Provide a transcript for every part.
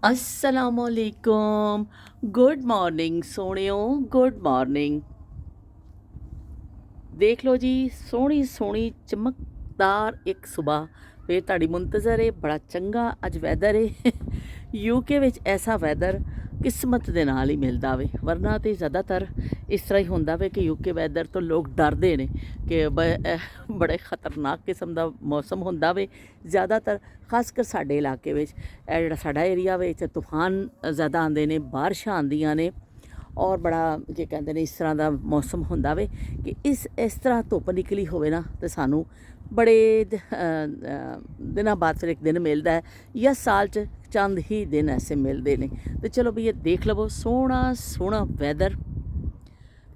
अस्सलामुअलैकुम। Good morning सोहणियो, good morning. देख लो जी, सोहनी सोहनी चमकदार एक सुबह फिर ਤੁਹਾਡੀ मुंतज़र है। बड़ा चंगा अज वैदर है। यूके विच ऐसा वैदर किस्मत दे नाल ही मिलदा वे, वरना तो ज़्यादातर इस तरह ही होंदा वे कि यूके वैदर तो लोग डरदे ने कि बड़े खतरनाक किस्म दा मौसम होंदा वे ज़्यादातर, खासकर साडे इलाके विच। ਇਹ ਜਿਹੜਾ ਸਾਡਾ ਏਰੀਆ ਵੇ ਇੱਥੇ ਤੂਫਾਨ ज़्यादा आंदे ने, बारिशां आंदियां ने और बड़ा ਕੀ ਕਹਿੰਦੇ ਨੇ इस तरह ਦਾ मौसम ਹੁੰਦਾ ਵੇ ਕਿ ਇਸ ਤਰ੍ਹਾਂ ਧੁੱਪ ਨਿਕਲੀ ਹੋਵੇ ਨਾ ਤੇ ਸਾਨੂੰ बड़े दिनों बाद फिर एक दिन मिलता है, या साल च चंद ही दिन ऐसे मिलते हैं। तो चलो भी ये देख लवो सोहना सोहना वैदर।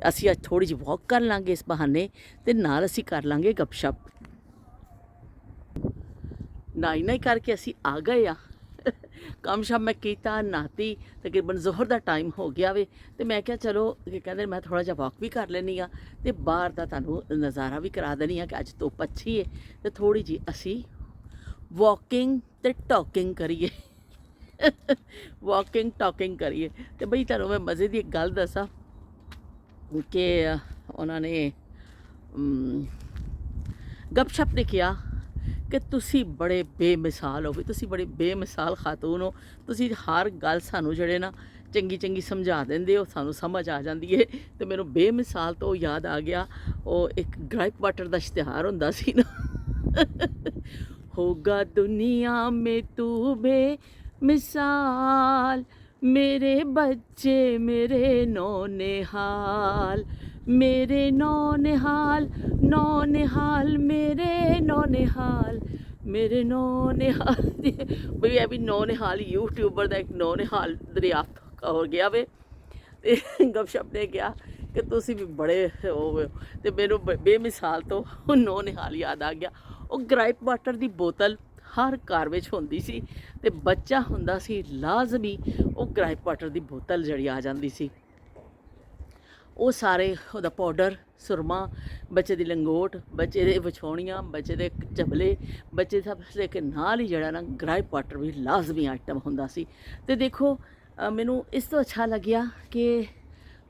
असी अज थोड़ी जी वॉक कर लांगे इस बहाने, तो नाल असी कर लांगे गपशप। नाई नाई करके असी आ गए आ। काम शाम मैं किया, नहाती, तकरीबन जोहर का टाइम हो गया वे। तो मैं क्या चलो कि कहते मैं थोड़ा जा वॉक भी कर लैनी हाँ, तो बाहर का तुहानू नज़ारा भी करा देनी कि अज धुप्प अच्छी है, तो थोड़ी जी असी वॉकिंग तो टॉकिंग करिए। वॉकिंग टॉकिंग करिए। तो बई तुहानू मैं मज़े की एक गल दसा कि उन्होंने गपशप ने किया कि तुसी बड़े बेमिसाल हो, तुसी बड़े बेमिसाल खातून हो, तुसी हर गल सानू जड़े ना चंगी चंगी समझा देंदे हो, सानू समझ आ जाती है। तो मैनू बेमिसाल तो याद आ गया, वो एक ग्राइप वाटर का इश्तिहार होंदा सी ना। होगा दुनिया में तू बेमिसाल, मेरे बच्चे मेरे नौनिहाल, मेरे नौनिहाल नौनिहाल मेरे नौनिहाल, मेरे नौनिहाल। बई ए भी नौनिहाल यूट्यूबर का एक नौनिहाल दरियाफ्त हो गया वे। ते गपशप ने कहा कि तुसी भी बड़े हो, तो मैनू बेमिसाल तो नौनिहाल याद आ गया। वो ग्राइप वाटर की बोतल हर घर में होंदी सी, ते बच्चा हुंदा सी लाजमी वो ग्राइप वाटर की बोतल जड़ी आ जाती सी। वो सारे ਉਹਦਾ पाउडर सुरमा, बच्चे की लंगोट, बच्चे के विछौणियाँ, बच्चे के झबले, बच्चे सब लेके नाल ही जड़ा ना ग्राइप वाटर भी लाजमी आइटम होंदा सी। ते देखो मैनू इस तो अच्छा लग्या कि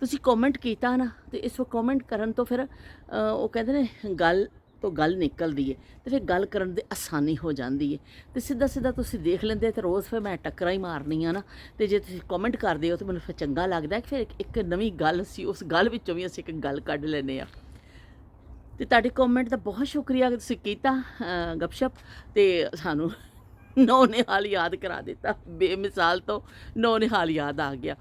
तुसी कॉमेंट किया ना, तो इस कॉमेंट करन तो फिर वो कहते ने गल तो गल निकलती है, तो फिर गल करन दे आसानी हो जाती है। तो सीधा सीधा तुसी देख लेंदे तो रोज़ फिर मैं टक्करां ही मारनी ना, तो जे तुसी कॉमेंट करदे हो तो मैनूं फिर चंगा लगदा है कि फिर एक नवीं गल सी, उस गल विचों भी असीं एक गल कढ लैंदे आ। तो तुहाडे कॉमेंट का बहुत शुक्रिया कि तुसी कीता गपशप, ते सानूं नौनिहाल याद करा दिता, बेमिसाल तो नौनिहाल याद आ गया।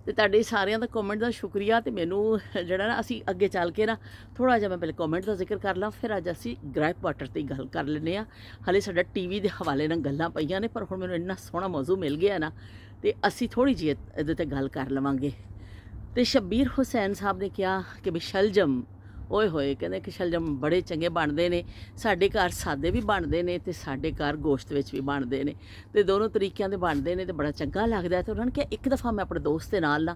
तो तुहाडे सारिਆਂ ਦਾ कॉमेंट का शुक्रिया। तो मैनू जड़ा ना असी अगे चल के ना थोड़ा जिहा मैं पहले कॉमेंट का जिक्र कर ला, फिर अज असी ग्राइप वाटर की गल कर लैंदे आ। हाले साडा टीवी के हवाले नाल गल्लां पईयां ने, पर हुण मैनू इन्ना सोहना मौजू मिल गया ना, तो असी थोड़ी जी इहदे ते गल कर लवांगे। तो शब्बीर हुसैन साहब ने कहा कि भी शलजम, ओए होए, कहते कि शलजम बड़े चंगे बनते हैं, साडे घर सादे भी बनते हैं तो साडे घर गोश्त विच भी बनते हैं, तो दोनों तरीक़िਆਂ ਦੇ बनते हैं, तो बड़ा चंगा लगता है। तो उन्होंने कहा एक दफ़ा मैं अपने दोस्त के नाल ना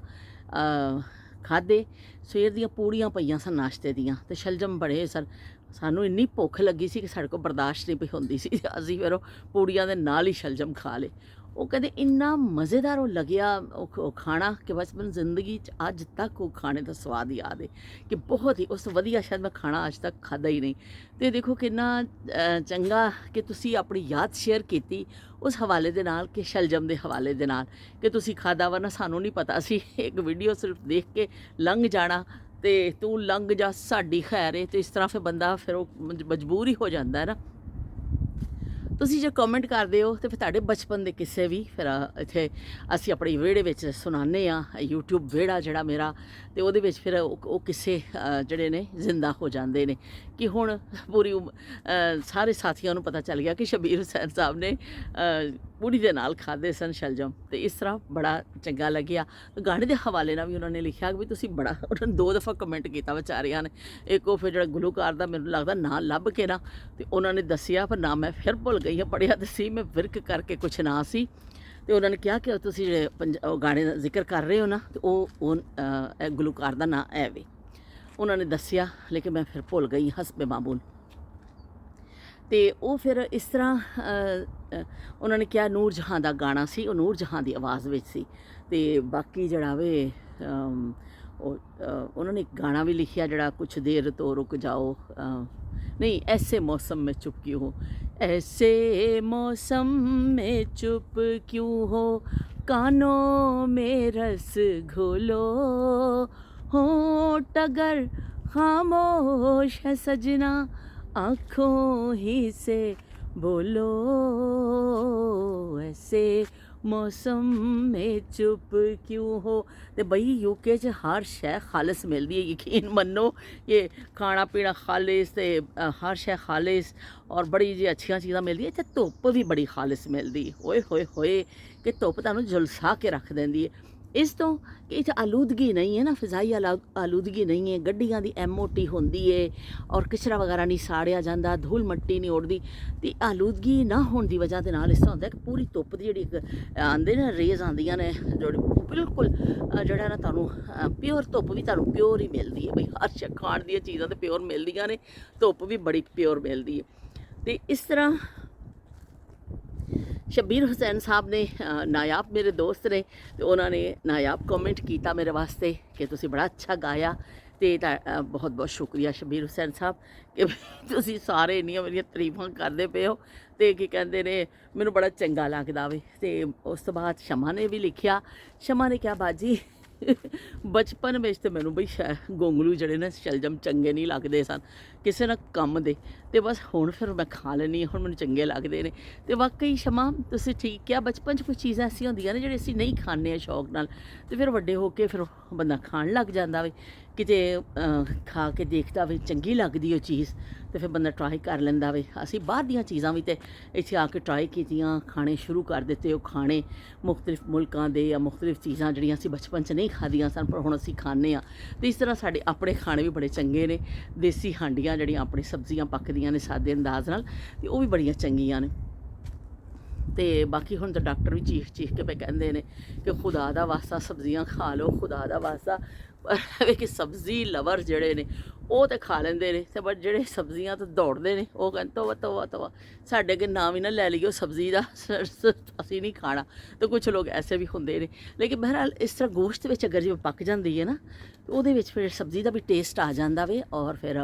खाधे, सवेर दियां पूड़ियां पईयां सन नाश्ते दियां, तो शलजम बड़े सन। सानू इन्नी भुख लगी सी कि साडे कोल बर्दाश्त नहीं पई होंदी सी, असीं फिर पूड़ियां दे नाल ही शलजम खा ले। वो कहते इन्ना मज़ेदार वो लग्या वो खाना कि बस मैनूं जिंदगी अज तक वो खाने का स्वाद याद है कि बहुत ही उस वधिया शायद मैं खाना अज तक खादा ही नहीं। तो देखो कितना चंगा कि तुसी अपनी याद शेयर की उस हवाले दे नाल, कि शलजम के हवाले दे नाल कि तुसी खादा, वरना सानू नहीं पता सी। एक वीडियो सिर्फ देख के लंघ जाना, तो तू लंघ जा साडी खैर है, तो इस तरह फिर बंदा फिर वो मजबूर ही हो जाता है ना। तुसी जो कॉमेंट करते हो तो फिर तुहाडे बचपन के किस्से भी फिर इत्थे असीं अपने विहड़े विच सुनाने आ। यूट्यूब विहड़ा जिहड़ा मेरा, तो उहदे विच फिर वो किस्से जिहड़े ने जिंदा हो जाते हैं कि हुण पूरी सारे साथियों नूं पता चल गया कि शब्बीर हुसैन साहब ने पूड़ी दे नाल खाधे सन शलजम। तो इस तरह बड़ा चंगा लग्या। गाने के हवाले नाल भी उन्होंने लिखा कि तुसी बड़ा, उन्होंने 2 दफ़ा कमेंट किया बेचारियां ने। एक वो फिर जो गुलूकार का मैनूं लगदा नाम लभ के ना, तो उन्होंने दसिया, पर नाम मैं फिर भुल गई हाँ, पढ़िया तो सी मैं विरक करके कुछ ना सी। तो उन्होंने कहा कि तुसी जो गाने का जिक्र कर रहे हो ना, तो वो गुलूकार का नाम है वे। उन्होंने दसिया, लेकिन मैं फिर भुल गई हसबे मामूल। ਤੇ ਉਹ ਫਿਰ ਇਸ ਤਰ੍ਹਾਂ ਉਹਨਾਂ ਨੇ ਕਿਹਾ ਨੂਰ ਜਹਾਂ ਦਾ ਗਾਣਾ ਸੀ, ਉਹ ਨੂਰ ਜਹਾਂ ਦੀ ਆਵਾਜ਼ ਵਿੱਚ ਸੀ। ਤੇ ਬਾਕੀ ਜਿਹੜਾ ਵੇ ਉਹਨਾਂ ਨੇ ਇੱਕ ਗਾਣਾ ਵੀ ਲਿਖਿਆ ਜਿਹੜਾ ਕੁਛ ਦੇਰ ਤੋਂ ਰੁਕ ਜਾਓ, नहीं ऐसे मौसम में चुप क्यों हो, ऐसे मौसम में चुप क्यों हो, कानों में रस घोलो, होंठ अगर खामोश है सजना, आँखों ही से बोलो, ऐसे मौसम में चुप क्यों हो। तो बई यूके च हर शै खालिस मिलती है, यकीन मन्नो, ये खाना पीना खालिस ते हर शै खालिस और बड़ी जी अच्छियां चीज़ां मिलदी। इत्थे धुप्प भी बड़ी खालिस मिलदी, होए होए होए कि धुप्प तुहानूं झुलसा के रख देंदी है। इस तो कि इत्थे आलूदगी नहीं है ना, फिजाई आलूदगी नहीं है, गड्डियां दी MOT होंदी है और कचरा वगैरह नहीं साड़िया जाता, धूल मट्टी नहीं उड़दी। ते आलूदगी ना होने की वजह के नाल इस तरह होंदा कि पूरी धुप्प दी जिहड़ी आंदे ने रेज आंदियां ने, जेह्ड़ी बिल्कुल जेह्ड़ा ना तुहानूं प्योर धुप्प भी तुहानूं प्योर ही मिलदी है। बई हर शै खाण दियां चीज़ां ते प्योर मिलदियां ने, धुप्प भी बड़ी प्योर मिलदी है। ते इस तरह शब्बीर हुसैन साहब ने नायाब मेरे दोस्त ने, तो उन्होंने नायाब कमेंट किया मेरे वास्ते कि तुसी बड़ा अच्छा गाया। तो बहुत बहुत शुक्रिया शब्बीर हुसैन साहब कि तुसी सारे इन्नियां मेरियां तरीफां करदे पे हो। तो की कहते ने मैनूं बड़ा चंगा लगदा वे। तो उस तो बाद शमा ने भी लिखिया, शमा ने क्या बाजी बचपन में तो मैनूं बई गोंगलू जड़े ने शलजम चंगे नहीं लगते सन किसी ना कम दे, ते बस हुण फिर मैं खा लैनी, हुण मैनूं चंगे लगदे ने। ते वाकई शमा तुसीं ठीक किया, बचपन च कुछ चीज़ां ऐसियां होंदियां ने जिहड़े असीं नहीं खाने शौक नाल, ते फिर वड्डे हो के फिर बंदा खाण लग जांदा वे। किते खा के देखदा वे चंगी लगदी ओह चीज़, तो फिर बंदा ट्राई कर लैंदा वे। असीं बाहर दियां चीज़ां भी ते इत्थे आके ट्राई कीतियां, खाने शुरू कर दित्ते ओह खाने मुख्तलिफ मुल्कां दे या मुख्तलिफ चीज़ां जिहड़ियां असीं बचपन च नहीं खादियां सन पर हुण असीं खाने आ। ते इस तरह साडे अपने खाने भी बड़े चंगे ने, देसी हांडियां जिहड़ियां अपनी सब्जियां पकदियां ने सादे अंदाज नाल, ते ओह भी बड़ियां चंगियां ने। ते बाकी हुण तो डॉक्टर भी चीख चीख के पे कहंदे ने कि खुदा दा वास्ता सब्जियां खा लो, खुदा दा वास्ता। पर कि सब्जी लवर जेह्ड़े ने ओह ते खा लैंदे ने, ते बट जेह्ड़े सब्जियां तो दौड़दे ने ओह कहंदे तौबा तौबा तौबा, साडे अग्गे नाम ही ना लै लियो सब्जी दा, असीं नहीं खाना। तो कुछ लोग ऐसे भी होंदे ने, लेकिन बहरहाल इस तरह गोश्त विच अगर जिवें पक जांदी है ना, तो ओहदे विच फिर सब्जी दा भी टेस्ट आ जांदा वे, और फिर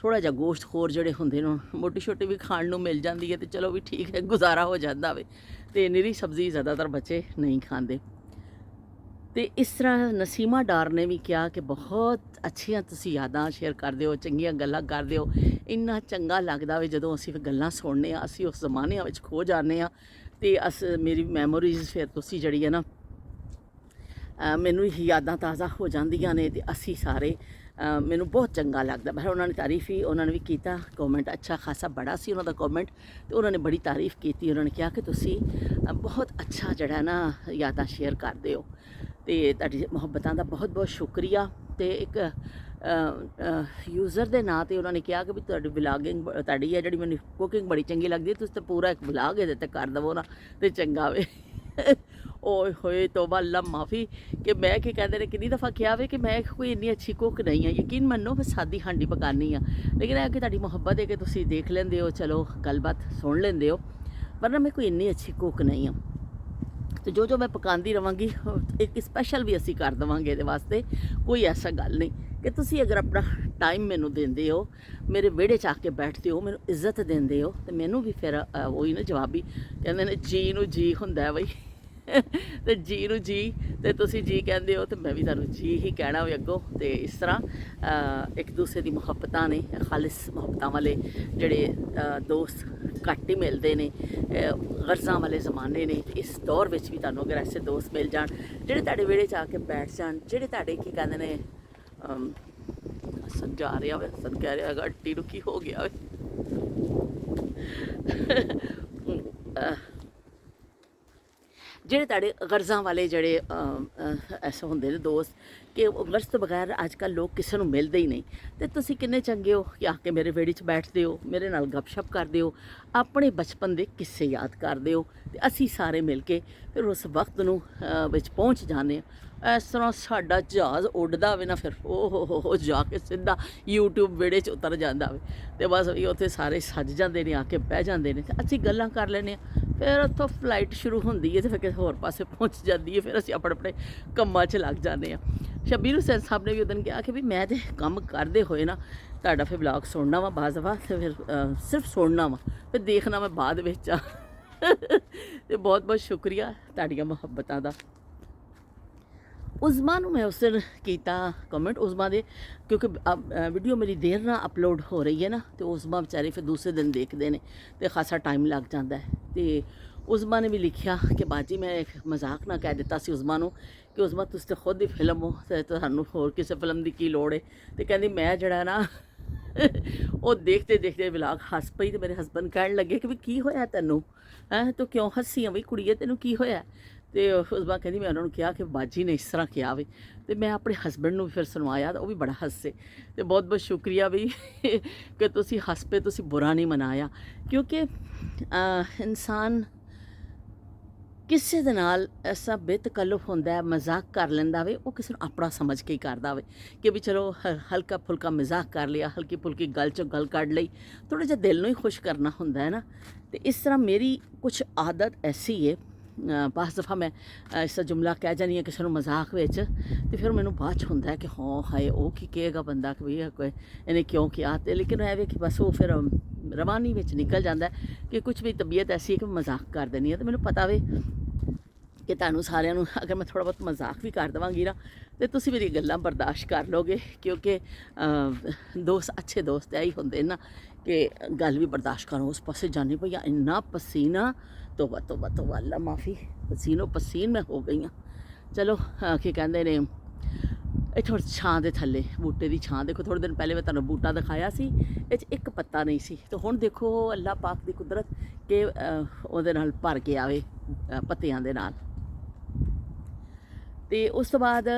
थोड़ा जिहा गोश्त खोर जेह्ड़े हुंदे ने मोटी शोटी भी खाण नूं मिल जांदी है, तो चलो भी ठीक है, गुजारा हो जांदा वे। ते निरी सब्जी ज़्यादातर बच्चे नहीं खांदे। तो इस तरह नसीमा डार ने भी कहा कि बहुत अच्छियां तुसी यादां शेयर करदे हो, चंगियां गल्लां करदे हो, इन्ना चंगा लगदा वे जदों असीं गल्लां सुनने आ, असीं उस ज़माने विच खो जाने आ। ते मेरी मैमोरीज़ फिर तुसी जड़ी है ना मैनूं यादां ताज़ा हो जांदियां ने, ते असीं सारे मैनूं बहुत चंगा लगदा। पर उन्होंने तारीफ़ ही उन्होंने भी कीता, कमेंट अच्छा खासा बड़ा सी उन्हों दा कमेंट, तो उन्होंने बड़ी तारीफ़ की। उन्होंने कहा कि तुसी बहुत अच्छा जड़ा ना यादां शेयर करदे हो, तो तुहाडी मुहब्बतां दा बहुत बहुत शुक्रिया। तो एक यूज़र के नाँ ते उन्होंने कहा कि भी तुहाडी व्लॉगिंग तुहाडी है जिहड़ी मैनूं कुकिंग बड़ी चंगी लगदी है, तुसीं ते पूरा एक व्लॉग इहदे ते कर दवो ना ते चंगा वे। ओए होए तौबा अल्लाह माफ़ी कि मैं कि कहते हैं कितनी दफ़ा कहा वे कि मैं कोई इन्नी अच्छी कुक नहीं है, यकीन मन्नो मैं सादी हांडी पकानी हाँ, लेकिन है कि तुहाडी मुहब्बत है कि तुसी देख लेंदे हो, चलो गलबात सुन लेंदे हो, वरना मैं कोई इन्नी अच्छी कुक नहीं हाँ। तो जो मैं पकाती रवांगी एक स्पैशल भी असी कर देवांगे ये वास्ते, कोई ऐसा गल नहीं कि तुसी अगर अपना टाइम मैनू देंदे हो, मेरे विहड़े च आके बैठते हो, मैनू इज्जत देंदे हो, तो मैनू भी फिर वही ना जवाबी कहते हैं जी नू जी हुंदा बई तो जी नू जी, तो तुसी जी कहंदे हो तो मैं भी तुहानू जी ही कहना वे अगों। तो इस तरह एक दूसरे की मुहब्बतां ने, खालिस मुहब्बतां वाले जेड़े दोस्त घट ही मिलते ने, गर्जां वाले ज़माने ने। इस दौर में भी तुहानू अगर ऐसे दोस्त मिल जान जेड़े तुहाडे विहड़े च आके बैठ जान, जेड़े तुहाडे की कहंदे ने हसन जा रहा वे, हसन कह रहा है हट्टी नू की हो गया वे ਜਿਹੜੇ ਤੁਹਾਡੇ ਗਰਜ਼ਾਂ ਵਾਲੇ ਜਿਹੜੇ ਐਸੇ ਹੁੰਦੇ ਨੇ ਦੋਸਤ ਕਿ ਉਹ ਗਰਜ਼ ਤੋਂ ਬਗੈਰ ਅੱਜ ਕੱਲ੍ਹ ਲੋਕ ਕਿਸੇ ਨੂੰ ਮਿਲਦੇ ਹੀ ਨਹੀਂ। ਤੇ ਤੁਸੀਂ ਕਿੰਨੇ ਚੰਗੇ ਹੋ ਕਿ ਆ ਕੇ ਮੇਰੇ ਵਿਹੜੇ 'ਚ ਬੈਠਦੇ ਹੋ, ਮੇਰੇ ਨਾਲ ਗੱਪਸ਼ਪ ਕਰਦੇ ਹੋ, ਆਪਣੇ ਬਚਪਨ ਦੇ ਕਿੱਸੇ ਯਾਦ ਕਰਦੇ ਹੋ ਤੇ ਅਸੀਂ ਸਾਰੇ ਮਿਲ ਕੇ ਫਿਰ ਉਸ ਵਕਤ ਨੂੰ ਵਿੱਚ ਪਹੁੰਚ ਜਾਂਦੇ ਹਾਂ। ਇਸ ਤਰ੍ਹਾਂ ਸਾਡਾ ਜਹਾਜ਼ ਉੱਡਦਾ ਹੋਵੇ ਨਾ, ਫਿਰ ਉਹ ਜਾ ਕੇ ਸਿੱਧਾ YouTube ਵਿਹੜੇ 'ਚ ਉਤਰ ਜਾਂਦਾ ਹੋਵੇ ਅਤੇ ਬਸ ਵੀ ਉੱਥੇ ਸਾਰੇ ਸੱਜ ਜਾਂਦੇ ਨੇ, ਆ ਕੇ ਬਹਿ ਜਾਂਦੇ ਨੇ ਅਤੇ ਅਸੀਂ ਗੱਲਾਂ ਕਰ ਲੈਂਦੇ ਹਾਂ। ਫਿਰ ਉੱਥੋਂ ਫਲਾਈਟ ਸ਼ੁਰੂ ਹੁੰਦੀ ਹੈ ਅਤੇ ਫਿਰ ਕਿਸੇ ਹੋਰ ਪਾਸੇ ਪਹੁੰਚ ਜਾਂਦੀ ਹੈ। ਫਿਰ ਅਸੀਂ ਆਪਣੇ ਆਪਣੇ ਕੰਮਾਂ 'ਚ ਲੱਗ ਜਾਂਦੇ ਹਾਂ। ਸ਼ਬੀਰ ਹੁਸੈਨ ਸਾਹਿਬ ਨੇ ਵੀ ਉਦੋਂ ਕਿਹਾ ਕਿ ਵੀ ਮੈਂ ਤਾਂ ਕੰਮ ਕਰਦੇ ਹੋਏ ਨਾ ਤੁਹਾਡਾ ਫਿਰ ਵਲੌਗ ਸੁਣਨਾ ਵਾ ਬਾਅਦ ਵਾ, ਅਤੇ ਫਿਰ ਸਿਰਫ ਸੁਣਨਾ ਵਾ, ਫਿਰ ਦੇਖਣਾ ਮੈਂ ਬਾਅਦ ਵਿੱਚ ਆ। ਅਤੇ ਬਹੁਤ ਬਹੁਤ ਸ਼ੁਕਰੀਆ ਤੁਹਾਡੀਆਂ ਮੁਹੱਬਤਾਂ ਦਾ। ਉਜ਼ਮਾ ਨੂੰ ਮੈਂ ਉਸ ਦਿਨ ਕੀਤਾ ਕਮੈਂਟ ਉਜ਼ਮਾ ਦੇ, ਕਿਉਂਕਿ ਵੀਡੀਓ ਮੇਰੀ ਦੇਰ ਨਾਲ ਅਪਲੋਡ ਹੋ ਰਹੀ ਹੈ ਨਾ, ਅਤੇ ਉਜ਼ਮਾ ਵਿਚਾਰੇ ਫਿਰ ਦੂਸਰੇ ਦਿਨ ਦੇਖਦੇ ਨੇ ਅਤੇ ਖਾਸਾ ਟਾਈਮ ਲੱਗ ਜਾਂਦਾ ਹੈ। ਅਤੇ ਉਜ਼ਮਾ ਨੇ ਵੀ ਲਿਖਿਆ ਕਿ ਬਾਜੀ ਮੈਂ ਇੱਕ ਮਜ਼ਾਕ ਨਾਲ ਕਹਿ ਦਿੱਤਾ ਸੀ ਉਜ਼ਮਾ ਨੂੰ ਕਿ ਉਜ਼ਮਾ ਤੁਸੀਂ ਤਾਂ ਖੁਦ ਹੀ ਫਿਲਮ ਹੋ ਅਤੇ ਤੁਹਾਨੂੰ ਹੋਰ ਕਿਸੇ ਫਿਲਮ ਦੀ ਕੀ ਲੋੜ ਹੈ। ਅਤੇ ਕਹਿੰਦੀ ਮੈਂ ਜਿਹੜਾ ਨਾ ਉਹ ਦੇਖਦੇ ਦੇਖਦੇ ਵਲੌਗ ਹੱਸ ਪਈ ਅਤੇ ਮੇਰੇ ਹਸਬੈਂਡ ਕਹਿਣ ਲੱਗੇ ਕਿ ਵੀ ਕੀ ਹੋਇਆ ਤੈਨੂੰ, ਹੈਂ ਤੂੰ ਕਿਉਂ ਹੱਸੀ ਆ ਬਈ ਕੁੜੀਏ, ਤੈਨੂੰ ਕੀ ਹੋਇਆ। ਅਤੇ ਉਜ਼ਮਾ ਕਹਿੰਦੀ ਮੈਂ ਉਹਨਾਂ ਨੂੰ ਕਿਹਾ ਕਿ ਬਾਜੀ ਨੇ ਇਸ ਤਰ੍ਹਾਂ ਕਿਹਾ ਵੇ, ਅਤੇ ਮੈਂ ਆਪਣੇ ਹਸਬੈਂਡ ਨੂੰ ਫਿਰ ਸੁਣਵਾਇਆ ਤਾਂ ਉਹ ਵੀ ਬੜਾ ਹੱਸੇ। ਅਤੇ ਬਹੁਤ ਬਹੁਤ ਸ਼ੁਕਰੀਆ ਵੀ ਕਿ ਤੁਸੀਂ ਹੱਸ ਪਏ, ਤੁਸੀਂ ਬੁਰਾ ਨਹੀਂ ਮਨਾਇਆ। ਕਿਉਂਕਿ ਇਨਸਾਨ ਕਿਸੇ ਦੇ ਨਾਲ ਐਸਾ ਬੇਤਕੱਲਫ ਹੁੰਦਾ ਹੈ, ਮਜ਼ਾਕ ਕਰ ਲੈਂਦਾ ਵੇ, ਉਹ ਕਿਸੇ ਨੂੰ ਆਪਣਾ ਸਮਝ ਕੇ ਹੀ ਕਰਦਾ ਵੇ ਕਿ ਵੀ ਚਲੋ ਹਲਕਾ ਫੁਲਕਾ ਮਜ਼ਾਕ ਕਰ ਲਿਆ, ਹਲਕੀ ਫੁਲਕੀ ਗੱਲ 'ਚੋਂ ਗੱਲ ਕੱਢ ਲਈ, ਥੋੜ੍ਹਾ ਜਿਹਾ ਦਿਲ ਨੂੰ ਹੀ ਖੁਸ਼ ਕਰਨਾ ਹੁੰਦਾ ਹੈ ਨਾ। ਅਤੇ ਇਸ ਤਰ੍ਹਾਂ ਮੇਰੀ ਕੁਛ ਆਦਤ ਐਸੀ ਹੈ, ਬਾਸ ਦਫਾ ਮੈਂ ਇਸ ਜੁਮਲਾ ਕਹਿ ਜਾਂਦੀ ਹਾਂ ਕਿਸੇ ਨੂੰ ਮਜ਼ਾਕ ਵਿੱਚ, ਅਤੇ ਫਿਰ ਮੈਨੂੰ ਬਾਅਦ 'ਚ ਹੁੰਦਾ ਹੈ ਕਿ ਹਾਂ ਹਾਏ ਉਹ ਕੀ ਕਹੇਗਾ ਬੰਦਾ ਕਿ ਵੀ ਇਹਨੇ ਕਿਉਂ ਕਿਹਾ। ਅਤੇ ਲੇਕਿਨ ਇਹ ਵੇ ਕਿ ਬਸ ਉਹ ਫਿਰ ਰਵਾਨੀ ਵਿੱਚ ਨਿਕਲ ਜਾਂਦਾ ਕਿ ਕੁਛ ਵੀ ਤਬੀਅਤ ਐਸੀ ਹੈ ਕਿ ਮਜ਼ਾਕ ਕਰ ਦਿੰਦੀ ਹਾਂ। ਅਤੇ ਮੈਨੂੰ ਪਤਾ ਵੇ ਕਿ ਤੁਹਾਨੂੰ ਸਾਰਿਆਂ ਨੂੰ ਅਗਰ ਮੈਂ ਥੋੜ੍ਹਾ ਬਹੁਤ ਮਜ਼ਾਕ ਵੀ ਕਰ ਦੇਵਾਂਗੀ ਨਾ, ਅਤੇ ਤੁਸੀਂ ਮੇਰੀ ਗੱਲਾਂ ਬਰਦਾਸ਼ਤ ਕਰ ਲਓਗੇ, ਕਿਉਂਕਿ ਦੋਸਤ ਅੱਛੇ ਦੋਸਤ ਇਹੀ ਹੁੰਦੇ ਨਾ ਕਿ ਗੱਲ ਵੀ ਬਰਦਾਸ਼ਤ ਕਰੋ। ਉਸ ਪਾਸੇ ਜਾਣੀ ਪਈ ਇੰਨਾ ਪਸੀਨਾ, ਤੋਬਾ ਤੋਬਾ ਤੋਬਾ, ਅੱਲਾ ਮਾਫੀ, ਪਸੀਨੋ ਪਸੀਨ ਮੈਂ ਹੋ ਗਈ ਹਾਂ। ਚਲੋ ਕੀ ਕਹਿੰਦੇ ਨੇ, ਇਹ ਥੋੜ੍ਹੀ ਛਾਂ ਦੇ ਥੱਲੇ ਬੂਟੇ ਦੀ ਛਾਂ ਦੇਖੋ, ਥੋੜ੍ਹੇ ਦਿਨ ਪਹਿਲੇ ਮੈਂ ਤੁਹਾਨੂੰ ਬੂਟਾ ਦਿਖਾਇਆ ਸੀ, ਇਹ 'ਚ ਇੱਕ ਪੱਤਾ ਨਹੀਂ ਸੀ, ਅਤੇ ਹੁਣ ਦੇਖੋ ਅੱਲਾ ਪਾਕ ਦੀ ਕੁਦਰਤ ਕਿ ਉਹਦੇ ਨਾਲ ਭਰ ਕੇ ਆਵੇ ਪੱਤਿਆਂ ਦੇ ਨਾਲ। ਅਤੇ ਉਸ ਤੋਂ ਬਾਅਦ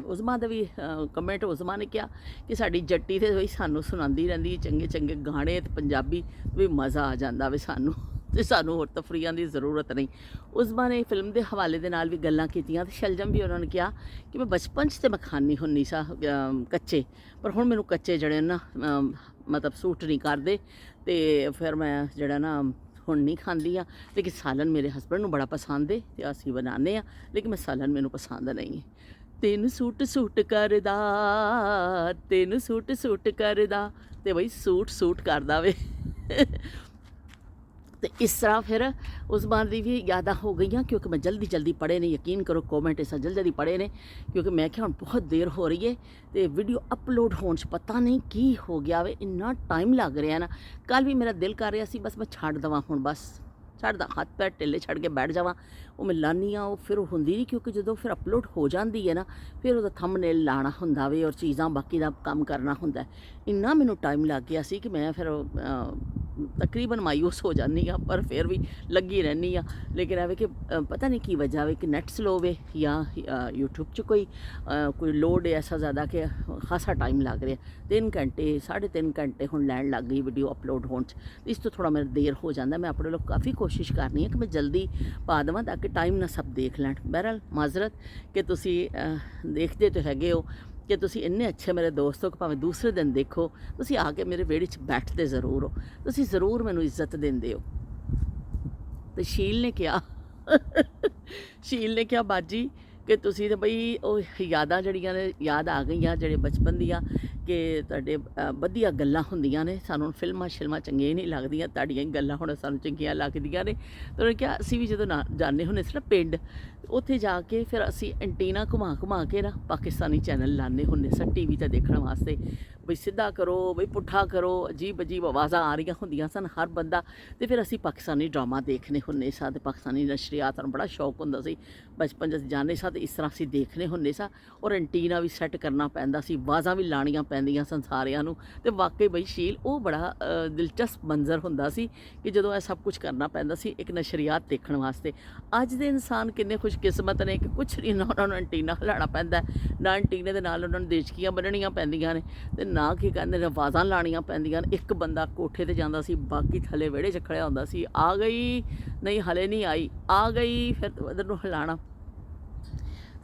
ਉਜ਼ਮਾ ਦਾ ਵੀ ਕਮੈਂਟ ਉਜ਼ਮਾ ਨੇ ਕਿਹਾ ਕਿ ਸਾਡੀ ਜੱਟੀ ਤੇ ਬਈ ਸਾਨੂੰ ਸੁਣਾਉਂਦੀ ਰਹਿੰਦੀ ਚੰਗੇ ਚੰਗੇ ਗਾਣੇ, ਅਤੇ ਪੰਜਾਬੀ ਵੀ ਮਜ਼ਾ ਆ ਜਾਂਦਾ ਵੇ ਸਾਨੂੰ, ਅਤੇ ਸਾਨੂੰ ਹੋਰ ਤਫਰੀਹਾਂ ਦੀ ਜ਼ਰੂਰਤ ਨਹੀਂ। ਉਜ਼ਮਾ ਨੇ ਫਿਲਮ ਦੇ ਹਵਾਲੇ ਦੇ ਨਾਲ ਵੀ ਗੱਲਾਂ ਕੀਤੀਆਂ, ਅਤੇ ਸ਼ਲਜਮ ਵੀ ਉਹਨਾਂ ਨੇ ਕਿਹਾ ਕਿ ਮੈਂ ਬਚਪਨ 'ਚ ਤਾਂ ਮੈਂ ਖਾਂਦੀ ਹੁੰਦੀ ਸਾਂ ਕੱਚੇ, ਪਰ ਹੁਣ ਮੈਨੂੰ ਕੱਚੇ ਜਿਹੜੇ ਨਾ ਮਤਲਬ ਸੂਟ ਨਹੀਂ ਕਰਦੇ, ਅਤੇ ਫਿਰ ਮੈਂ ਜਿਹੜਾ ਨਾ ਹੁਣ ਨਹੀਂ ਖਾਂਦੀ ਹਾਂ। ਲੇਕਿਨ ਸਾਲਨ ਮੇਰੇ ਹਸਬੈਂਡ ਨੂੰ ਬੜਾ ਪਸੰਦ ਹੈ ਅਤੇ ਅਸੀਂ ਬਣਾਉਂਦੇ ਹਾਂ, ਲੇਕਿਨ ਮੈਂ ਸਾਲਨ ਮੈਨੂੰ ਪਸੰਦ ਨਹੀਂ ਹੈ। ਤੈਨੂੰ ਸੂਟ ਸੂਟ ਕਰਦਾ, ਤੈਨੂੰ ਸੂਟ ਸੂਟ ਕਰਦਾ, ਅਤੇ ਬਈ ਸੂਟ ਸੂਟ ਕਰਦਾ ਵੇ। ਅਤੇ ਇਸ ਤਰ੍ਹਾਂ ਫਿਰ ਉਜ਼ਮਾ ਦੀ ਵੀ ਯਾਦਾਂ ਹੋ ਗਈਆਂ, ਕਿਉਂਕਿ ਮੈਂ ਜਲਦੀ ਜਲਦੀ ਪੜ੍ਹੇ ਨੇ, ਯਕੀਨ ਕਰੋ ਕੋਮੈਂਟ ਇਸ ਜਲਦੀ ਜਲਦੀ ਪੜ੍ਹੇ ਨੇ, ਕਿਉਂਕਿ ਮੈਂ ਕਿਹਾ ਹੁਣ ਬਹੁਤ ਦੇਰ ਹੋ ਰਹੀ ਹੈ ਅਤੇ ਵੀਡੀਓ ਅਪਲੋਡ ਹੋਣ 'ਚ ਪਤਾ ਨਹੀਂ ਕੀ ਹੋ ਗਿਆ ਵੇ, ਇੰਨਾ ਟਾਈਮ ਲੱਗ ਰਿਹਾ ਨਾ। ਕੱਲ੍ਹ ਵੀ ਮੇਰਾ ਦਿਲ ਕਰ ਰਿਹਾ ਸੀ ਬਸ ਮੈਂ ਛੱਡ ਦੇਵਾਂ, ਹੁਣ ਬਸ ਛੱਡਦਾ, ਹੱਥ ਪੈਰ ਢਿੱਲੇ ਛੱਡ ਕੇ ਬੈਠ ਜਾਵਾਂ। ਉਹ ਮੈਂ ਲਾਉਂਦੀ ਹਾਂ, ਉਹ ਫਿਰ ਹੁੰਦੀ ਨਹੀਂ, ਕਿਉਂਕਿ ਜਦੋਂ ਫਿਰ ਅਪਲੋਡ ਹੋ ਜਾਂਦੀ ਹੈ ਨਾ, ਫਿਰ ਉਹਦਾ ਥੰਬਨੇਲ ਲਾਉਣਾ ਹੁੰਦਾ ਵੇ ਔਰ ਚੀਜ਼ਾਂ ਬਾਕੀ ਦਾ ਕੰਮ ਕਰਨਾ ਹੁੰਦਾ। ਇੰਨਾ ਮੈਨੂੰ ਟਾਈਮ ਲੱਗ ਗਿਆ ਸੀ ਕਿ ਮੈਂ ਫਿਰ ਤਕਰੀਬਨ ਮਾਯੂਸ ਹੋ ਜਾਂਦੀ ਹਾਂ, ਪਰ ਫਿਰ ਵੀ ਲੱਗੀ ਰਹਿੰਦੀ ਹਾਂ। ਲੇਕਿਨ ਐਵੇਂ ਕਿ ਪਤਾ ਨਹੀਂ ਕੀ ਵਜ੍ਹਾ ਵੇ, ਕਿ ਨੈੱਟ ਸਲੋ ਵੇ ਜਾਂ YouTube 'ਚ ਕੋਈ ਲੋਡ ਐਸਾ ਜ਼ਿਆਦਾ ਕਿ ਖਾਸਾ ਟਾਈਮ ਲੱਗ ਰਿਹਾ, 3 ਘੰਟੇ 3.5 ਘੰਟੇ ਹੁਣ ਲੈਣ ਲੱਗ ਗਈ ਵੀਡੀਓ ਅਪਲੋਡ ਹੋਣ 'ਚ। ਇਸ ਤੋਂ ਥੋੜ੍ਹਾ ਮੇਰਾ ਦੇਰ ਹੋ ਜਾਂਦਾ। ਮੈਂ ਆਪਣੇ ਲੋਕ ਕਾਫੀ ਕੋਸ਼ਿਸ਼ ਕਰਨੀ ਹੈ ਕਿ ਮੈਂ ਜਲਦੀ ਪਾ ਦੇਵਾਂ ਤਾਂ ਕਿ ਟਾਈਮ ਨਾਲ ਸਭ ਦੇਖ ਲੈਣ। ਬਹਰਹਾਲ ਮਾਜ਼ਰਤ ਕਿ ਤੁਸੀਂ ਦੇਖਦੇ ਤਾਂ ਹੈਗੇ ਹੋ ਕਿ ਤੁਸੀਂ ਇੰਨੇ ਅੱਛੇ ਮੇਰੇ ਦੋਸਤ ਹੋ ਕਿ ਭਾਵੇਂ ਦੂਸਰੇ ਦਿਨ ਦੇਖੋ, ਤੁਸੀਂ ਆ ਕੇ ਮੇਰੇ ਵਿਹੜੇ 'ਚ ਬੈਠਦੇ ਜ਼ਰੂਰ ਹੋ, ਤੁਸੀਂ ਜ਼ਰੂਰ ਮੈਨੂੰ ਇੱਜ਼ਤ ਦਿੰਦੇ ਹੋ। ਅਤੇ ਸ਼ੀਲ ਨੇ ਕਿਹਾ ਸ਼ੀਲ ਨੇ ਕਿਹਾ ਬਾਜੀ ਕਿ ਤੁਸੀਂ ਤਾਂ ਬਈ ਉਹ ਯਾਦਾਂ ਜਿਹੜੀਆਂ ਨੇ ਯਾਦ ਆ ਗਈਆਂ ਜਿਹੜੇ ਬਚਪਨ ਦੀਆਂ, ਕਿ ਤੁਹਾਡੇ ਵਧੀਆ ਗੱਲਾਂ ਹੁੰਦੀਆਂ ਨੇ, ਸਾਨੂੰ ਫਿਲਮਾਂ ਸ਼ਿਲਮਾਂ ਚੰਗੀਆਂ ਨਹੀਂ ਲੱਗਦੀਆਂ, ਤੁਹਾਡੀਆਂ ਹੀ ਗੱਲਾਂ ਹੁਣ ਸਾਨੂੰ ਚੰਗੀਆਂ ਲੱਗਦੀਆਂ ਨੇ। ਅਤੇ ਉਹਨੇ ਕਿਹਾ ਅਸੀਂ ਵੀ ਜਦੋਂ ਜਾਂਦੇ ਹੁੰਦੇ ਸੀ ਨਾ ਪਿੰਡ, ਉੱਥੇ ਜਾ ਕੇ ਫਿਰ ਅਸੀਂ ਐਂਟੀਨਾ ਘੁਮਾ ਘੁਮਾ ਕੇ ਨਾ ਪਾਕਿਸਤਾਨੀ ਚੈਨਲ ਲਾਉਂਦੇ ਹੁੰਦੇ ਸਾਂ TV 'ਤੇ ਦੇਖਣ ਵਾਸਤੇ, ਬਈ ਸਿੱਧਾ ਕਰੋ, ਬਈ ਪੁੱਠਾ ਕਰੋ, ਅਜੀਬ ਅਜੀਬ ਆਵਾਜ਼ਾਂ ਆ ਰਹੀਆਂ ਹੁੰਦੀਆਂ ਸਨ ਹਰ ਬੰਦਾ। ਅਤੇ ਫਿਰ ਅਸੀਂ ਪਾਕਿਸਤਾਨੀ ਡਰਾਮਾ ਦੇਖਣੇ ਹੁੰਦੇ ਸਾਂ, ਅਤੇ ਪਾਕਿਸਤਾਨੀ ਨਸ਼ਰੀਆਤ ਸਾਨੂੰ ਬੜਾ ਸ਼ੌਕ ਹੁੰਦਾ ਸੀ ਬਚਪਨ 'ਚ ਅਸੀਂ ਜਾਂਦੇ ਸਾਂ, ਅਤੇ ਇਸ ਤਰ੍ਹਾਂ ਅਸੀਂ ਦੇਖਣੇ ਹੁੰਦੇ ਸਾਂ। ਔਰ ਐਂਟੀਨਾ ਵੀ ਸੈੱਟ ਕਰਨਾ ਪੈਂਦਾ ਸੀ, ਆਵਾਜ਼ਾਂ ਵੀ ਲਾਉਣੀਆਂ ਪੈਂਦੀਆਂ ਪੈਂਦੀਆਂ ਸਨ ਸਾਰਿਆਂ ਨੂੰ। ਤੇ ਵਾਕਈ ਬਈ ਸ਼ੀਲ ਉਹ ਬੜਾ ਦਿਲਚਸਪ ਮੰਜ਼ਰ ਹੁੰਦਾ ਸੀ ਕਿ ਜਦੋਂ ਇਹ ਸਭ ਕੁਝ ਕਰਨਾ ਪੈਂਦਾ ਸੀ ਇੱਕ ਨਸ਼ਰੀਆਤ ਦੇਖਣ ਵਾਸਤੇ। ਅੱਜ ਦੇ ਇਨਸਾਨ ਕਿੰਨੇ ਖੁਸ਼ਕਿਸਮਤ ਨੇ ਕਿ ਕੁਛ ਨਹੀਂ ਨਾ ਉਹਨਾਂ ਨੂੰ ਐਂਟੀਨਾ ਹਿਲਾਉਣਾ ਪੈਂਦਾ, ਨਾ ਐਂਟੀਨੇ ਦੇ ਨਾਲ ਉਹਨਾਂ ਨੂੰ ਦੇਚਕੀਆਂ ਬੰਨਣੀਆਂ ਪੈਂਦੀਆਂ ਨੇ, ਤੇ ਨਾ ਕੀ ਕਹਿੰਦੇ ਨੇ ਆਵਾਜ਼ਾਂ ਲਾਉਣੀਆਂ ਪੈਂਦੀਆਂ ਨੇ। ਇੱਕ ਬੰਦਾ ਕੋਠੇ ਤੇ ਜਾਂਦਾ ਸੀ, ਬਾਕੀ ਥੱਲੇ ਵਿਹੜੇ 'ਚ ਖੜਿਆ ਹੁੰਦਾ ਸੀ, ਆ ਗਈ ਨਹੀਂ ਹਲੇ ਨਹੀਂ ਆਈ, ਆ ਗਈ, ਫਿਰ ਉਧਰ ਨੂੰ ਹਿਲਾਉਣਾ।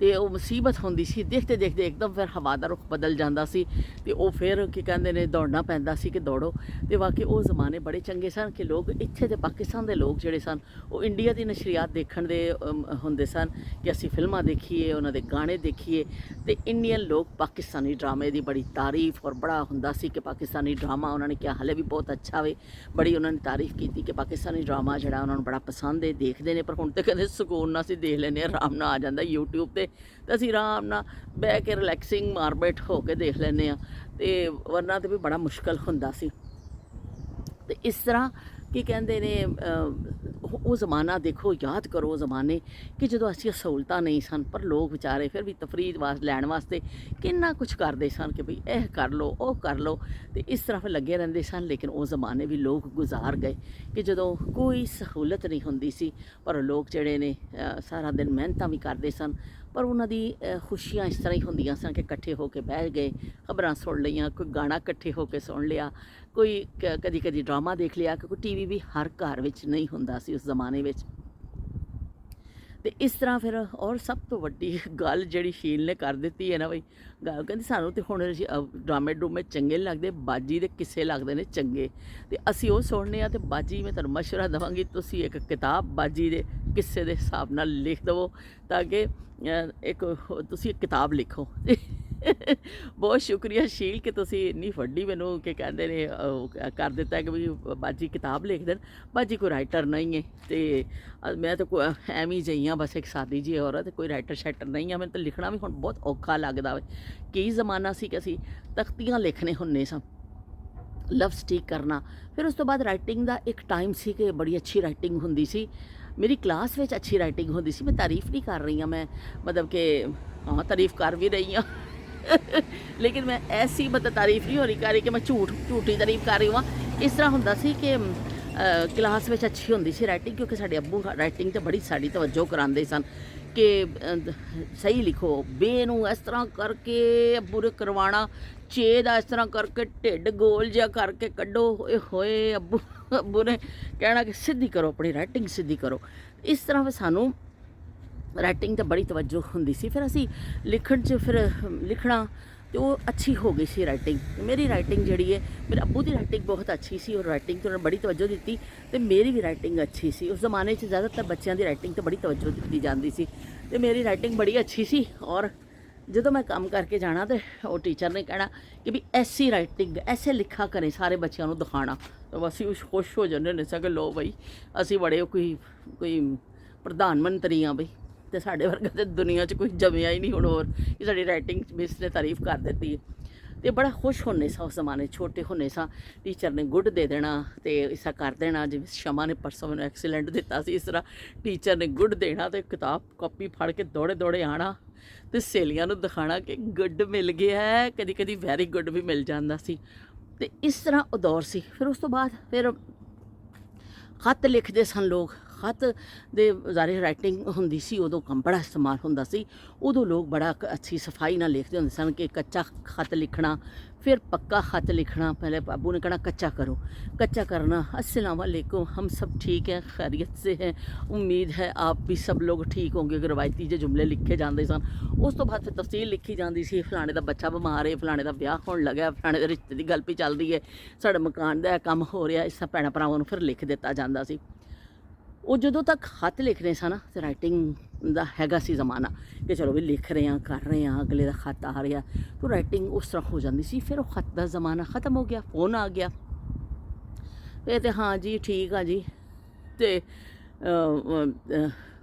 ਤੇ ਉਹ ਮੁਸੀਬਤ ਹੁੰਦੀ ਸੀ। ਦੇਖਦੇ ਦੇਖਦੇ ਇੱਕਦਮ ਫਿਰ ਹਵਾ ਦਾ ਰੁਖ ਬਦਲ ਜਾਂਦਾ ਸੀ ਤੇ ਉਹ ਫਿਰ ਕੀ ਕਹਿੰਦੇ ਨੇ ਦੌੜਨਾ ਪੈਂਦਾ ਸੀ ਕਿ ਦੌੜੋ। ਤੇ ਵਾਕਈ ਉਹ ਜ਼ਮਾਨੇ ਬੜੇ ਚੰਗੇ ਸਨ ਕਿ ਲੋਕ ਇੱਥੇ ਦੇ ਪਾਕਿਸਤਾਨ ਦੇ ਲੋਕ ਜਿਹੜੇ ਸਨ ਉਹ ਇੰਡੀਆ ਦੀ ਨਸ਼ਰੀਆਤ ਦੇਖਣ ਦੇ ਹੁੰਦੇ ਸਨ ਕਿ ਅਸੀਂ ਫਿਲਮਾਂ ਦੇਖੀਏ, ਉਹਨਾਂ ਦੇ ਗਾਣੇ ਦੇਖੀਏ। ਤੇ ਇੰਡੀਅਨ ਲੋਕ ਪਾਕਿਸਤਾਨੀ ਡਰਾਮੇ ਦੀ ਬੜੀ ਤਾਰੀਫ ਔਰ ਬੜਾ ਹੁੰਦਾ ਸੀ ਕਿ ਪਾਕਿਸਤਾਨੀ ਡਰਾਮਾ ਉਹਨਾਂ ਨੇ ਕਿਹਾ ਹਲੇ ਵੀ ਬਹੁਤ ਅੱਛਾ ਵੇ। ਬੜੀ ਉਹਨਾਂ ਨੇ ਤਾਰੀਫ ਕੀਤੀ ਕਿ ਪਾਕਿਸਤਾਨੀ ਡਰਾਮਾ ਜਿਹੜਾ ਉਹਨਾਂ ਨੂੰ ਬੜਾ ਪਸੰਦ ਹੈ, ਦੇਖਦੇ ਨੇ। ਪਰ ਹੁਣ ਤੇ ਕਹਿੰਦੇ ਸਕੂਨ ਨਾਲ ਅਸੀਂ ਦੇਖ ਲੈਂਦੇ ਹਾਂ, ਆਰਾਮ ਨਾਲ ਆ ਜਾਂਦਾ YouTube ਤੇ ਅਸੀਂ ਆਰਾਮ ਨਾਲ ਬਹਿ ਕੇ ਰਿਲੈਕਸਿੰਗ ਮਾਰਬੈਟ ਹੋ ਕੇ ਦੇਖ ਲੈਂਦੇ ਹਾਂ। ਤੇ ਵਰਨਾ ਤੇ ਵੀ ਬੜਾ ਮੁਸ਼ਕਲ ਹੁੰਦਾ ਸੀ। ਤੇ ਇਸ ਤਰ੍ਹਾਂ ਕੀ ਕਹਿੰਦੇ ਨੇ ਉਹ ਜ਼ਮਾਨਾ ਦੇਖੋ, ਯਾਦ ਕਰੋ ਉਹ ਜ਼ਮਾਨੇ ਕਿ ਜਦੋਂ ਅਸੀਂ ਸਹੂਲਤਾਂ ਨਹੀਂ ਸਨ ਪਰ ਲੋਕ ਵਿਚਾਰੇ ਫਿਰ ਵੀ ਤਫਰੀਹ ਲੈਣ ਵਾਸਤੇ ਕਿੰਨਾ ਕੁਛ ਕਰਦੇ ਸਨ ਕਿ ਭਈ ਇਹ ਕਰ ਲਓ, ਉਹ ਕਰ ਲਓ। ਤੇ ਇਸ ਤਰ੍ਹਾਂ ਫਿਰ ਲੱਗੇ ਰਹਿੰਦੇ ਸਨ। ਲੇਕਿਨ ਉਹ ਜ਼ਮਾਨੇ ਵੀ ਲੋਕ ਗੁਜ਼ਾਰ ਗਏ ਕਿ ਜਦੋਂ ਕੋਈ ਸਹੂਲਤ ਨਹੀਂ ਹੁੰਦੀ ਸੀ ਪਰ ਲੋਕ ਜਿਹੜੇ ਨੇ ਸਾਰਾ ਦਿਨ ਮਿਹਨਤਾਂ ਵੀ ਕਰਦੇ ਸਨ। ਪਰ ਉਹਨਾਂ ਦੀ ਖੁਸ਼ੀਆਂ ਇਸ ਤਰ੍ਹਾਂ ਹੀ ਹੁੰਦੀਆਂ ਸਨ ਕਿ ਇਕੱਠੇ ਹੋ ਕੇ ਬਹਿ ਗਏ, ਖਬਰਾਂ ਸੁਣ ਲਈਆਂ, ਕੋਈ ਗਾਣਾ ਇਕੱਠੇ ਹੋ ਕੇ ਸੁਣ ਲਿਆ, ਕੋਈ ਕਦੀ ਕਦੀ ਡਰਾਮਾ ਦੇਖ ਲਿਆ, ਕਿਉਂਕਿ TV ਵੀ ਹਰ ਘਰ ਵਿੱਚ ਨਹੀਂ ਹੁੰਦਾ ਸੀ ਉਸ ਜ਼ਮਾਨੇ ਵਿੱਚ। ਤੇ ਇਸ ਤਰ੍ਹਾਂ ਫਿਰ ਔਰ ਸਭ ਤੋਂ ਵੱਡੀ ਗੱਲ ਜਿਹੜੀ ਸ਼ੀਲ ਨੇ ਕਰ ਦਿੱਤੀ ਹੈ ਨਾ ਬਈ, ਗੱਲ ਕਹਿੰਦੀ ਸਾਨੂੰ ਤੇ ਹੁਣ ਡਰਾਮੇ ਡਰੂਮੇ ਚੰਗੇ ਨਹੀਂ ਲੱਗਦੇ, ਬਾਜੀ ਦੇ ਕਿੱਸੇ ਲੱਗਦੇ ਨੇ ਚੰਗੇ। ਤੇ ਅਸੀਂ ਉਹ ਸੁਣਨੇ ਆ। ਤੇ ਬਾਜੀ ਮੈਂ ਤੁਹਾਨੂੰ ਮਸ਼ਵਰਾ ਦੇਵਾਂਗੀ ਤੁਸੀਂ ਇੱਕ ਕਿਤਾਬ ਬਾਜੀ ਦੇ ਕਿੱਸੇ ਦੇ ਹਿਸਾਬ ਨਾਲ ਲਿਖ ਦੇਵੋ ਤਾਂ ਕਿ ਇੱਕ ਤੁਸੀਂ ਇੱਕ ਕਿਤਾਬ ਲਿਖੋ। ਬਹੁਤ ਸ਼ੁਕਰੀਆ ਸ਼ੀਲ ਕਿ ਤੁਸੀਂ ਇੰਨੀ ਵੱਡੀ ਮੈਨੂੰ ਕੀ ਕਹਿੰਦੇ ਨੇ ਕਰ ਦਿੱਤਾ ਕਿ ਵੀ ਬਾਜੀ ਕਿਤਾਬ ਲਿਖ ਦੇਣ। ਬਾਜੀ ਕੋਈ ਰਾਈਟਰ ਨਹੀਂ ਹੈ ਤੇ ਮੈਂ ਤਾਂ ਐਵੇਂ ਜਿਹੀ ਹਾਂ, ਬਸ ਇੱਕ ਸਾਦੀ ਜਿਹੀ ਔਰਤ, ਕੋਈ ਰਾਈਟਰ ਸ਼ਾਈਟਰ ਨਹੀਂ ਹਾਂ। ਮੈਨੂੰ ਤਾਂ ਲਿਖਣਾ ਵੀ ਹੁਣ ਬਹੁਤ ਔਖਾ ਲੱਗਦਾ ਵੇ। ਕਈ ਜ਼ਮਾਨਾ ਸੀ ਕਿ ਅਸੀਂ ਤਖਤੀਆਂ ਲਿਖਣੇ ਹੁੰਦੇ ਸਾਂ, ਲਫ਼ਜ਼ ਠੀਕ ਕਰਨਾ। ਫਿਰ ਉਸ ਤੋਂ ਬਾਅਦ ਰਾਈਟਿੰਗ ਦਾ ਇੱਕ ਟਾਈਮ ਸੀ ਕਿ ਬੜੀ ਅੱਛੀ ਰਾਈਟਿੰਗ ਹੁੰਦੀ ਸੀ। ਮੇਰੀ ਕਲਾਸ ਵਿੱਚ ਅੱਛੀ ਰਾਈਟਿੰਗ ਹੁੰਦੀ ਸੀ। ਮੈਂ ਤਾਰੀਫ ਨਹੀਂ ਕਰ ਰਹੀ ਹਾਂ, ਮੈਂ ਮਤਲਬ ਕਿ ਹਾਂ ਤਾਰੀਫ ਕਰ ਵੀ ਰਹੀ ਹਾਂ ਲੇਕਿਨ ਮੈਂ ਐਸੀ ਮਤਲਬ ਤਾਰੀਫ ਨਹੀਂ ਹੋ ਰਹੀ ਕਰ ਰਹੀ ਕਿ ਮੈਂ ਝੂਠੀ ਤਾਰੀਫ ਕਰ ਰਹੀ ਹਾਂ। ਇਸ ਤਰ੍ਹਾਂ ਹੁੰਦਾ ਸੀ ਕਿ ਕਲਾਸ ਵਿੱਚ ਅੱਛੀ ਹੁੰਦੀ ਸੀ ਰਾਈਟਿੰਗ, ਕਿਉਂਕਿ ਸਾਡੇ ਅੱਬੂ ਰਾਈਟਿੰਗ 'ਤੇ ਬੜੀ ਸਾਡੀ ਤਵੱਜੋ ਕਰਾਉਂਦੇ ਸਨ ਕਿ ਸਹੀ ਲਿਖੋ, ਬੇ ਨੂੰ ਇਸ ਤਰ੍ਹਾਂ ਕਰਕੇ ਅੱਬੂ ਨੇ ਕਰਵਾਉਣਾ, ਚੇ ਦਾ ਇਸ ਤਰ੍ਹਾਂ ਕਰਕੇ ਢਿੱਡ ਗੋਲ ਜਿਹਾ ਕਰਕੇ ਕੱਢੋ। ਹੋਏ ਅੱਬੂ ਨੇ ਕਹਿਣਾ ਕਿ ਸਿੱਧੀ ਕਰੋ, ਆਪਣੀ ਰਾਈਟਿੰਗ ਸਿੱਧੀ ਕਰੋ। ਇਸ ਤਰ੍ਹਾਂ ਫਿਰ ਸਾਨੂੰ ਰਾਈਟਿੰਗ 'ਤੇ ਬੜੀ ਤਵੱਜੋ ਹੁੰਦੀ ਸੀ। ਫਿਰ ਅਸੀਂ ਲਿਖਣ 'ਚ ਫਿਰ ਲਿਖਣਾ ਤੇ ਉਹ ਅੱਛੀ ਹੋ ਗਈ ਸੀ ਰਾਈਟਿੰਗ। ਮੇਰੀ ਰਾਈਟਿੰਗ ਜਿਹੜੀ ਹੈ, ਮੇਰੇ ਅੱਬੂ ਦੀ ਰਾਈਟਿੰਗ ਬਹੁਤ ਅੱਛੀ ਸੀ ਔਰ ਰਾਈਟਿੰਗ 'ਤੇ ਉਹਨਾਂ ਨੇ ਬੜੀ ਤਵੱਜੋ ਦਿੱਤੀ ਤੇ ਮੇਰੀ ਵੀ ਰਾਈਟਿੰਗ ਅੱਛੀ ਸੀ। ਉਸ ਜ਼ਮਾਨੇ 'ਚ ਜ਼ਿਆਦਾਤਰ ਬੱਚਿਆਂ ਦੀ ਰਾਈਟਿੰਗ 'ਤੇ ਬੜੀ ਤਵੱਜੋ ਦਿੱਤੀ ਜਾਂਦੀ ਸੀ ਤੇ ਮੇਰੀ ਰਾਈਟਿੰਗ ਬੜੀ ਅੱਛੀ ਸੀ। ਔਰ ਜਦੋਂ ਮੈਂ ਕੰਮ ਕਰਕੇ ਜਾਣਾ ਤੇ ਉਹ ਟੀਚਰ ਨੇ ਕਹਿਣਾ ਕਿ ਵੀ ਐਸੀ ਰਾਈਟਿੰਗ ਐਸੇ ਲਿਖਾ ਕਰੇ, ਸਾਰੇ ਬੱਚਿਆਂ ਨੂੰ ਦਿਖਾਉਣਾ। ਤਾਂ ਅਸੀਂ ਖੁਸ਼ ਹੋ ਜਾਂਦੇ ਹੁੰਦੇ ਸਾਂ ਕਿ ਲੋ ਬਈ ਅਸੀਂ ਬੜੇ ਕੋਈ ਪ੍ਰਧਾਨ ਮੰਤਰੀ ਹਾਂ ਬਈ, ਤੇ ਸਾਡੇ ਵਰਗਾ ਤੇ ਦੁਨੀਆ 'ਚ ਕੋਈ ਜੰਮਿਆ ਹੀ ਨਹੀਂ ਹੁਣ ਹੋਰ ਕਿ ਸਾਡੀ ਰਾਈਟਿੰਗ ਮਿਸ ਨੇ ਤਾਰੀਫ ਕਰ ਦਿੱਤੀ। ਤੇ ਬੜਾ ਖੁਸ਼ ਹੁੰਦੇ ਸਾਂ ਉਸ ਜ਼ਮਾਨੇ, ਛੋਟੇ ਹੁੰਦੇ ਸਾਂ। ਟੀਚਰ ਨੇ ਗੁੱਡ ਦੇ ਦੇਣਾ ਤੇ ਇਸਾ ਕਰ ਦੇਣਾ, ਜਿਵੇਂ ਸ਼ਮਾ ਨੇ ਪਰਸੋਂ ਮੈਨੂੰ ਐਕਸੀਲੈਂਟ ਦਿੱਤਾ ਸੀ, ਇਸ ਤਰ੍ਹਾਂ ਟੀਚਰ ਨੇ ਗੁੱਡ ਦੇਣਾ ਤੇ ਕਿਤਾਬ ਕਾਪੀ ਫੜ ਕੇ ਦੌੜੇ ਦੌੜੇ ਆਉਣਾ ਤੇ ਸਹੇਲੀਆਂ ਨੂੰ ਦਿਖਾਉਣਾ ਕਿ ਗੁੱਡ ਮਿਲ ਗਿਆ ਹੈ। ਕਦੀ ਕਦੀ ਵੈਰੀ ਗੁੱਡ ਵੀ ਮਿਲ ਜਾਂਦਾ ਸੀ। ਤੇ ਇਸ ਤਰ੍ਹਾਂ ਉਹ ਦੌਰ ਸੀ। ਫਿਰ ਉਸ ਤੋਂ ਬਾਅਦ ਫਿਰ ਖੱਤ ਲਿਖਦੇ ਸਨ ਲੋਕ, ਖੱਤ ਦੇ ਜ਼ਾਰੇ ਰਾਈਟਿੰਗ ਹੁੰਦੀ ਸੀ, ਉਦੋਂ ਕੰਮ ਬੜਾ ਇਸਤੇਮਾਲ ਹੁੰਦਾ ਸੀ। ਉਦੋਂ ਲੋਕ ਬੜਾ ਅੱਛੀ ਸਫਾਈ ਨਾਲ ਲਿਖਦੇ ਹੁੰਦੇ ਸਨ ਕਿ ਕੱਚਾ ਖੱਤ ਲਿਖਣਾ, फिर पक्का ख़त लिखना। पहले अबू ने कहना कच्चा करो, कच्चा करना, अस्सलाम वालेकुम, हम सब ठीक हैं, खैरियत से हैं, उम्मीद है आप भी सब लोग ठीक होंगे। रवायती जो जुमले लिखे जाते सन। उस तो बाद फिर तफसील लिखी जाती सी, फलाने का बच्चा बीमार है, फलाने का ब्याह होने लगा, फलाने के रिश्ते की गल भी चल रही है, साढ़े मकान का काम हो रहा, इस भैन भरावां नूं फिर लिख दिता जाता सी। ਉਹ ਜਦੋਂ ਤੱਕ ਖੱਤ ਲਿਖਦੇ ਸਨ ਨਾ ਤੇ ਰਾਈਟਿੰਗ ਦਾ ਹੈਗਾ ਸੀ ਜ਼ਮਾਨਾ ਕਿ ਚਲੋ ਵੀ ਲਿਖ ਰਹੇ ਹਾਂ, ਕਰ ਰਹੇ ਹਾਂ, ਅਗਲੇ ਦਾ ਖੱਤ ਆ ਰਿਹਾ, ਤਾਂ ਰਾਈਟਿੰਗ ਉਸ ਤਰ੍ਹਾਂ ਹੋ ਜਾਂਦੀ ਸੀ। ਫਿਰ ਉਹ ਖੱਤ ਦਾ ਜ਼ਮਾਨਾ ਖ਼ਤਮ ਹੋ ਗਿਆ, ਫੋਨ ਆ ਗਿਆ। ਇਹ ਤੇ ਹਾਂ ਜੀ ਠੀਕ ਆ ਜੀ, ਤੇ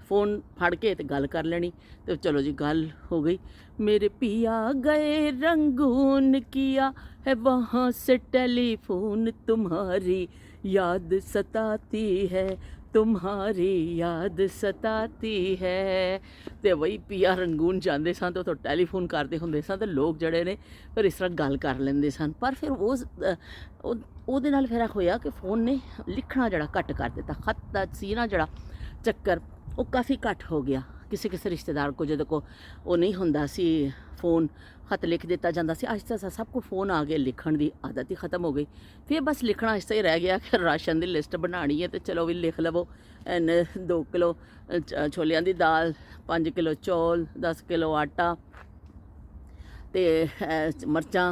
फ़ोन फड़ के तो गल कर लेनी, तो चलो जी गल हो गई। मेरे पिया गए रंगून किया है वहाँ से टेलीफोन तुम्हारी याद सताती है तुम्हारी याद सताती है। ਤੇ ਵਈ ਪੀਆ ਰੰਗੂਨ ਜਾਂਦੇ ਸਨ ਤੇ ਉੱਥੋਂ ਟੈਲੀਫੋਨ ਕਰਦੇ ਹੁੰਦੇ ਸਨ ਤੇ ਲੋਕ ਜਿਹੜੇ ਨੇ ਫਿਰ ਇਸ ਤਰ੍ਹਾਂ ਗੱਲ ਕਰ ਲੈਂਦੇ ਸਨ। ਪਰ ਫਿਰ ਉਹਦੇ ਨਾਲ ਫਿਰ ਹੋਇਆ ਕਿ ਫ਼ੋਨ ਨੇ ਲਿਖਣਾ ਜਿਹੜਾ ਘੱਟ ਕਰ ਦਿੱਤਾ। ਖੱਤ ਦਾ ਸੀ ਨਾ ਜਿਹੜਾ ਚੱਕਰ ਉਹ ਕਾਫੀ ਘੱਟ ਹੋ ਗਿਆ। ਕਿਸੇ ਕਿਸੇ ਰਿਸ਼ਤੇਦਾਰ ਕੋ ਜਦੋਂ ਕੋ ਉਹ ਨਹੀਂ ਹੁੰਦਾ ਸੀ फ़ोन खत लिख दिता जाता सी। आहिस्ता आहिस्ता सब को फ़ोन आ गया, लिखण की आदत ही ख़त्म हो गई। फिर बस लिखना आहिस्ता ही रह गया कि राशन की लिस्ट बनानी है तो चलो भी लिख लवो 2 किलो छोलियां की दाल, 5 किलो चौल, 10 किलो आटा ते मर्चां,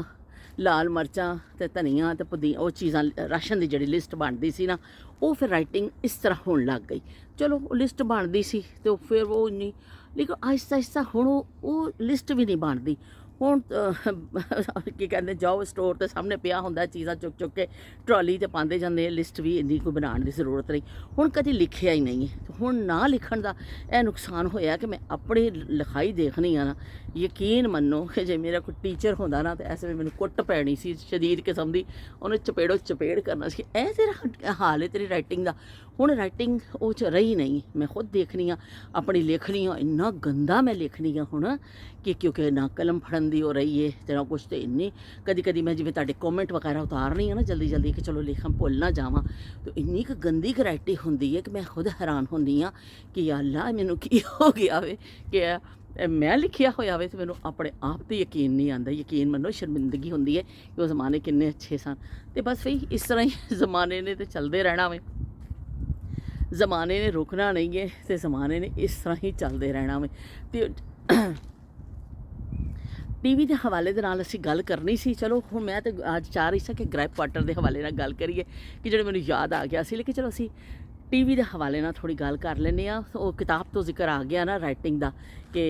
लाल मर्चां ते धनिया ते पुदीना, वो चीज़ां राशन की जिहड़ी लिस्ट बनती सी ना वो फिर राइटिंग इस तरह होने लग गई। चलो लिस्ट बनती सी तो फिर वो नहीं, लेकिन आहिस्ता आहिस्ता हुण वो लिस्ट भी नहीं बनती। ਹੁਣ ਕੀ ਕਹਿੰਦੇ ਜਾਓ ਸਟੋਰ ਤੇ ਸਾਹਮਣੇ ਪਿਆ ਹੁੰਦਾ ਚੀਜ਼ਾਂ ਚੁੱਕ ਚੁੱਕ ਕੇ ਟਰਾਲੀ ਤੇ ਪਾਉਂਦੇ ਜਾਂਦੇ। ਲਿਸਟ ਵੀ ਇੰਨੀ ਕੋਈ ਬਣਾਉਣ ਦੀ ਜ਼ਰੂਰਤ ਨਹੀਂ। ਹੁਣ ਕਦੀ ਲਿਖਿਆ ਹੀ ਨਹੀਂ ਹੈ। ਹੁਣ ਨਾ ਲਿਖਣ ਦਾ ਇਹ ਨੁਕਸਾਨ ਹੋਇਆ ਕਿ ਮੈਂ ਆਪਣੀ ਲਿਖਾਈ ਦੇਖਣੀ ਆ ਨਾ, ਯਕੀਨ ਮੰਨੋ ਕਿ ਜੇ ਮੇਰਾ ਕੋਈ ਟੀਚਰ ਹੁੰਦਾ ਨਾ ਤਾਂ ਐਸੇ ਵਿੱਚ ਮੈਨੂੰ ਕੁੱਟ ਪੈਣੀ ਸੀ ਸ਼ਦੀਦ ਕਿਸਮ ਦੀ। ਉਹਨੇ ਚਪੇੜੋ ਚਪੇੜ ਕਰਨਾ ਸੀ, ਇਹ ਤੇਰਾ ਹਾਲ ਹੈ ਤੇਰੀ ਰਾਈਟਿੰਗ ਦਾ। ਹੁਣ ਰਾਈਟਿੰਗ ਉਹ 'ਚ ਰਹੀ ਨਹੀਂ। ਮੈਂ ਖੁਦ ਦੇਖਣੀ ਆ ਆਪਣੀ ਲਿਖਣੀ ਆ, ਇੰਨਾ ਗੰਦਾ ਮੈਂ ਲਿਖਣੀ ਆ ਹੁਣ ਕਿ ਕਿਉਂਕਿ ਨਾ ਕਲਮ ਫੜਨ ਦੀ ਹੋ ਰਹੀ ਹੈ ਤੇ ਨਾ ਕੁਛ। ਤੇ ਇੰਨੀ ਕਦੀ ਕਦੀ ਮੈਂ ਜਿਵੇਂ ਤੁਹਾਡੇ ਕਮੈਂਟ ਵਗੈਰਾ ਉਤਾਰਨੀ ਆ ਨਾ ਜਲਦੀ ਜਲਦੀ ਕਿ ਚਲੋ ਲਿਖਾਂ ਭੁੱਲ ਨਾ ਜਾਵਾਂ, ਤਾਂ ਇੰਨੀ ਕੁ ਗੰਦੀ ਰਾਈਟਿੰਗ ਹੁੰਦੀ ਹੈ ਕਿ ਮੈਂ ਖੁਦ ਹੈਰਾਨ ਹੁੰਦੀ ਆ ਕਿ ਯਾ ਅੱਲਾ ਮੈਨੂੰ ਕੀ ਹੋ ਗਿਆ ਵੇ ਕਿ ਮੈਂ ਲਿਖਿਆ ਹੋਇਆ ਵੇ। ਤੇ ਮੈਨੂੰ ਆਪਣੇ ਆਪ 'ਤੇ ਯਕੀਨ ਨਹੀਂ ਆਉਂਦਾ। ਯਕੀਨ ਮੰਨੋ ਸ਼ਰਮਿੰਦਗੀ ਹੁੰਦੀ ਹੈ ਕਿ ਉਹ ਜ਼ਮਾਨੇ ਕਿੰਨੇ ਅੱਛੇ ਸਨ। ਤੇ ਬਸ ਵਈ ਇਸ ਤਰ੍ਹਾਂ ਹੀ ਜ਼ਮਾਨੇ ਨੇ ਤੇ ਚੱਲਦੇ ਰਹਿਣਾ ਵੇ। ਜ਼ਮਾਨੇ ਨੇ ਰੁਕਣਾ ਨਹੀਂ ਹੈ ਤੇ ਜ਼ਮਾਨੇ ਨੇ ਇਸ ਤਰ੍ਹਾਂ ਹੀ ਚੱਲਦੇ ਰਹਿਣਾ ਵੇ। ਤੇ टीवी के हवाले दे नाल असीं गल करनी सी। चलो हुण मैं तो अज चाह रही सी कि ग्रैप वाटर के हवाले नाल गल करिए कि जिहड़े मैनूं याद आ गया सी। लेकिन चलो असीं टीवी के हवाले नाल थोड़ी गल कर लैंदे आ। वो किताब तो जिक्र आ गया ना राइटिंग का कि